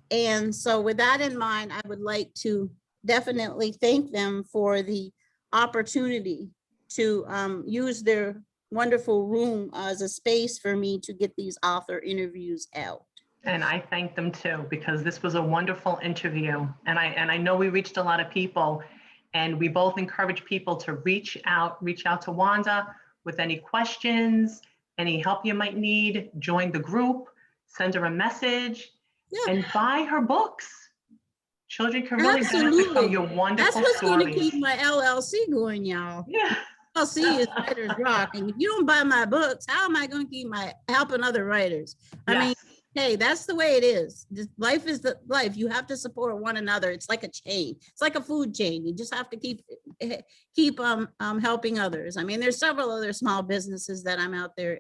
S2: And so with that in mind, I would like to definitely thank them for the opportunity to use their wonderful room as a space for me to get these author interviews out.
S1: And I thank them too, because this was a wonderful interview. And I know we reached a lot of people, and we both encourage people to reach out to Wanda with any questions, any help you might need, join the group, send her a message, and buy her books. Children can really benefit from your wonderful
S2: stories. That's what's going to keep my LLC going, y'all.
S1: Yeah.
S2: LLC is Writers Rock. And if you don't buy my books, how am I going to keep helping other writers? I mean, hey, that's the way it is. Life is the life. You have to support one another. It's like a chain. It's like a food chain. You just have to keep helping others. I mean, there's several other small businesses that I'm out there.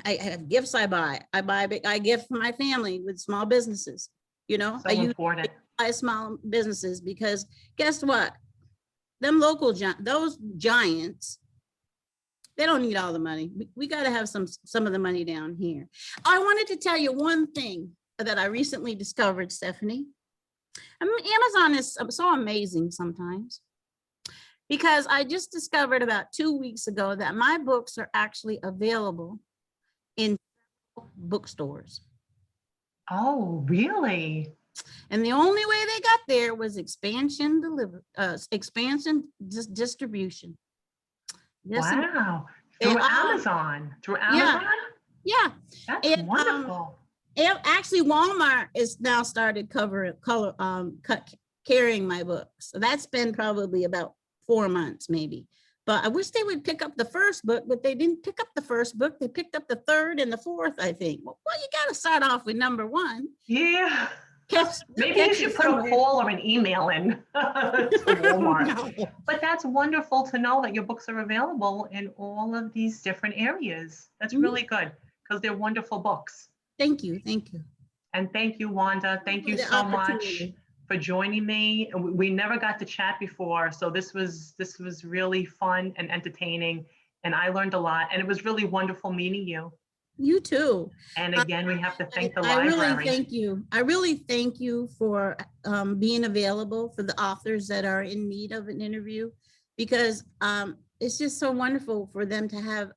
S2: I have gifts I buy. I gift for my family with small businesses.
S1: So important.
S2: I small businesses, because guess what? Them local those giants, they don't need all the money. We got to have some of the money down here. I wanted to tell you one thing that I recently discovered, Stefanie. Amazon is so amazing sometimes, because I just discovered about 2 weeks ago that my books are actually available in bookstores.
S1: Oh, really?
S2: And the only way they got there was distribution. Yes, and
S1: Wow.
S2: they
S1: Through
S2: all,
S1: Amazon? Through
S2: yeah,
S1: Amazon?
S2: yeah.
S1: That's
S2: And
S1: wonderful.
S2: actually Walmart is now started carrying my books. So that's been probably about 4 months maybe. But I wish they would pick up the first book, but they didn't pick up the first book. They picked up the third and the fourth, I think. Well, you got to start off with number one.
S1: Yeah.
S2: Catch,
S1: Maybe you
S2: catch
S1: should
S2: it
S1: put a
S2: somewhere.
S1: call or an email in to Walmart.
S2: No.
S1: But that's wonderful to know that your books are available in all of these different areas. That's
S2: Mhm.
S1: really good because they're wonderful books.
S2: Thank you. Thank you.
S1: And thank you, Wanda. Thank
S2: For
S1: you
S2: the
S1: so much
S2: opportunity.
S1: for joining me. We never got to chat before, so this was really fun and entertaining, and I learned a lot. And it was really wonderful meeting you.
S2: You too.
S1: And again, we have to thank the
S2: I really
S1: library.
S2: thank you. I really thank you for being available for the authors that are in need of an interview, because it's just so wonderful for them to have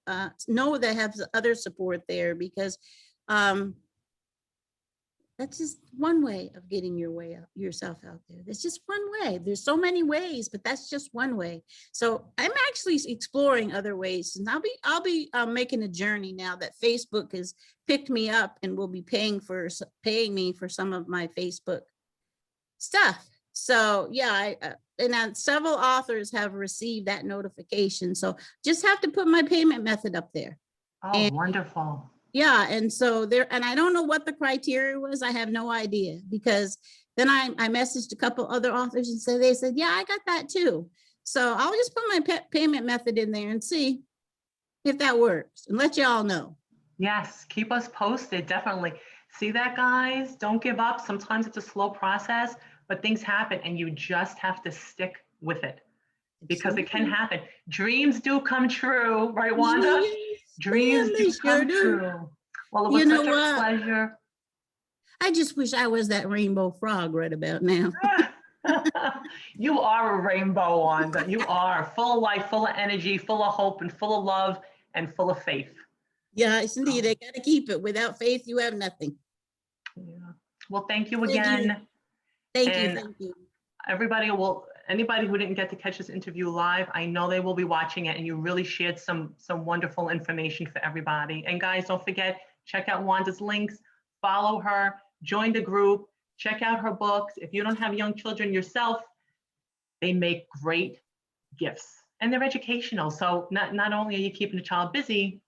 S2: know they have other support there, because that's just one way of getting yourself out there. That's just one way. There's so many ways, but that's just one way. So I'm actually exploring other ways, and I'll be making a journey now that Facebook has picked me up and will be paying me for some of my Facebook stuff. So yeah, and several authors have received that notification. So just have to put my payment method up there.
S1: Oh, wonderful.
S2: Yeah, and so and I don't know what the criteria was. I have no idea, because then I messaged a couple other authors and they said, yeah, I got that too. So I'll just put my payment method in there and see if that works and let y'all know.
S1: Yes, keep us posted, definitely. See that, guys? Don't give up. Sometimes it's a slow process, but things happen and you just have to stick with it because it can happen. Dreams do come true, right, Wanda? Dreams do come true. Well, it was such a pleasure.
S2: I just wish I was that rainbow frog right about now.
S1: You are a rainbow, Wanda. You are full of life, full of energy, full of hope, and full of love, and full of faith.
S2: Yes, indeed. They got to keep it. Without faith, you have nothing.
S1: Yeah. Well, thank you again.
S2: Thank you.
S1: Everybody anybody who didn't get to catch this interview live, I know they will be watching it, and you really shared some wonderful information for everybody. And guys, don't forget, check out Wanda's links, follow her, join the group, check out her books. If you don't have young children yourself, they make great gifts and they're educational. So not only are you keeping the child busy,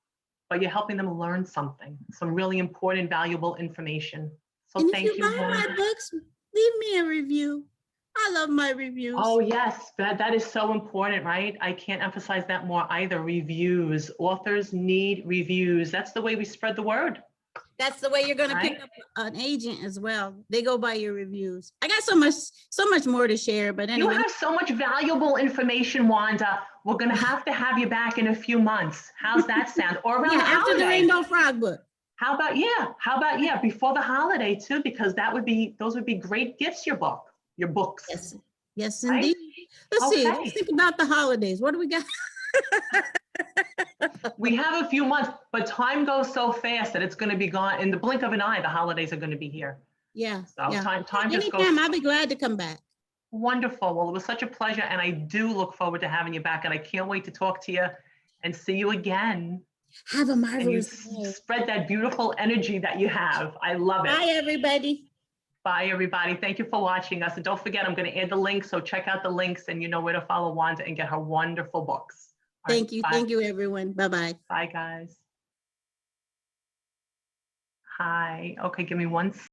S1: but you're helping them learn some really important, valuable information. So
S2: and
S1: thank you.
S2: If you buy my books, leave me a review. I love my reviews.
S1: Oh yes, that is so important, right? I can't emphasize that more either. Reviews. Authors need reviews. That's the way we spread the word.
S2: That's the way you're going to pick up an agent as well. They go by your reviews. I got so much more to share, but anyway.
S1: You have so much valuable information, Wanda. We're going to have you back in a few months. How's that sound? Or around the
S2: after
S1: holiday.
S2: The Rainbow Frog book.
S1: How about before the holiday too, because those would be great gifts, your books.
S2: Yes, right? Indeed. Let's think about the holidays. What do we got?
S1: We have a few months, but time goes so fast that it's going to be gone in the blink of an eye. The holidays are going to be here.
S2: Yeah.
S1: So time just goes.
S2: Anytime, I'll be glad to come back.
S1: Wonderful. Well, it was such a pleasure, and I do look forward to having you back, and I can't wait to talk to you and see you again.
S2: Have a marvelous
S1: day. Spread that beautiful energy that you have. I love it.
S2: Bye, everybody.
S1: Bye, everybody. Thank you for watching us. And don't forget, I'm going to add the links. So check out the links and you know where to follow Wanda and get her wonderful books.
S2: Thank you. Thank you, everyone. Bye-bye.
S1: Bye, guys. Hi. Okay, give me one second.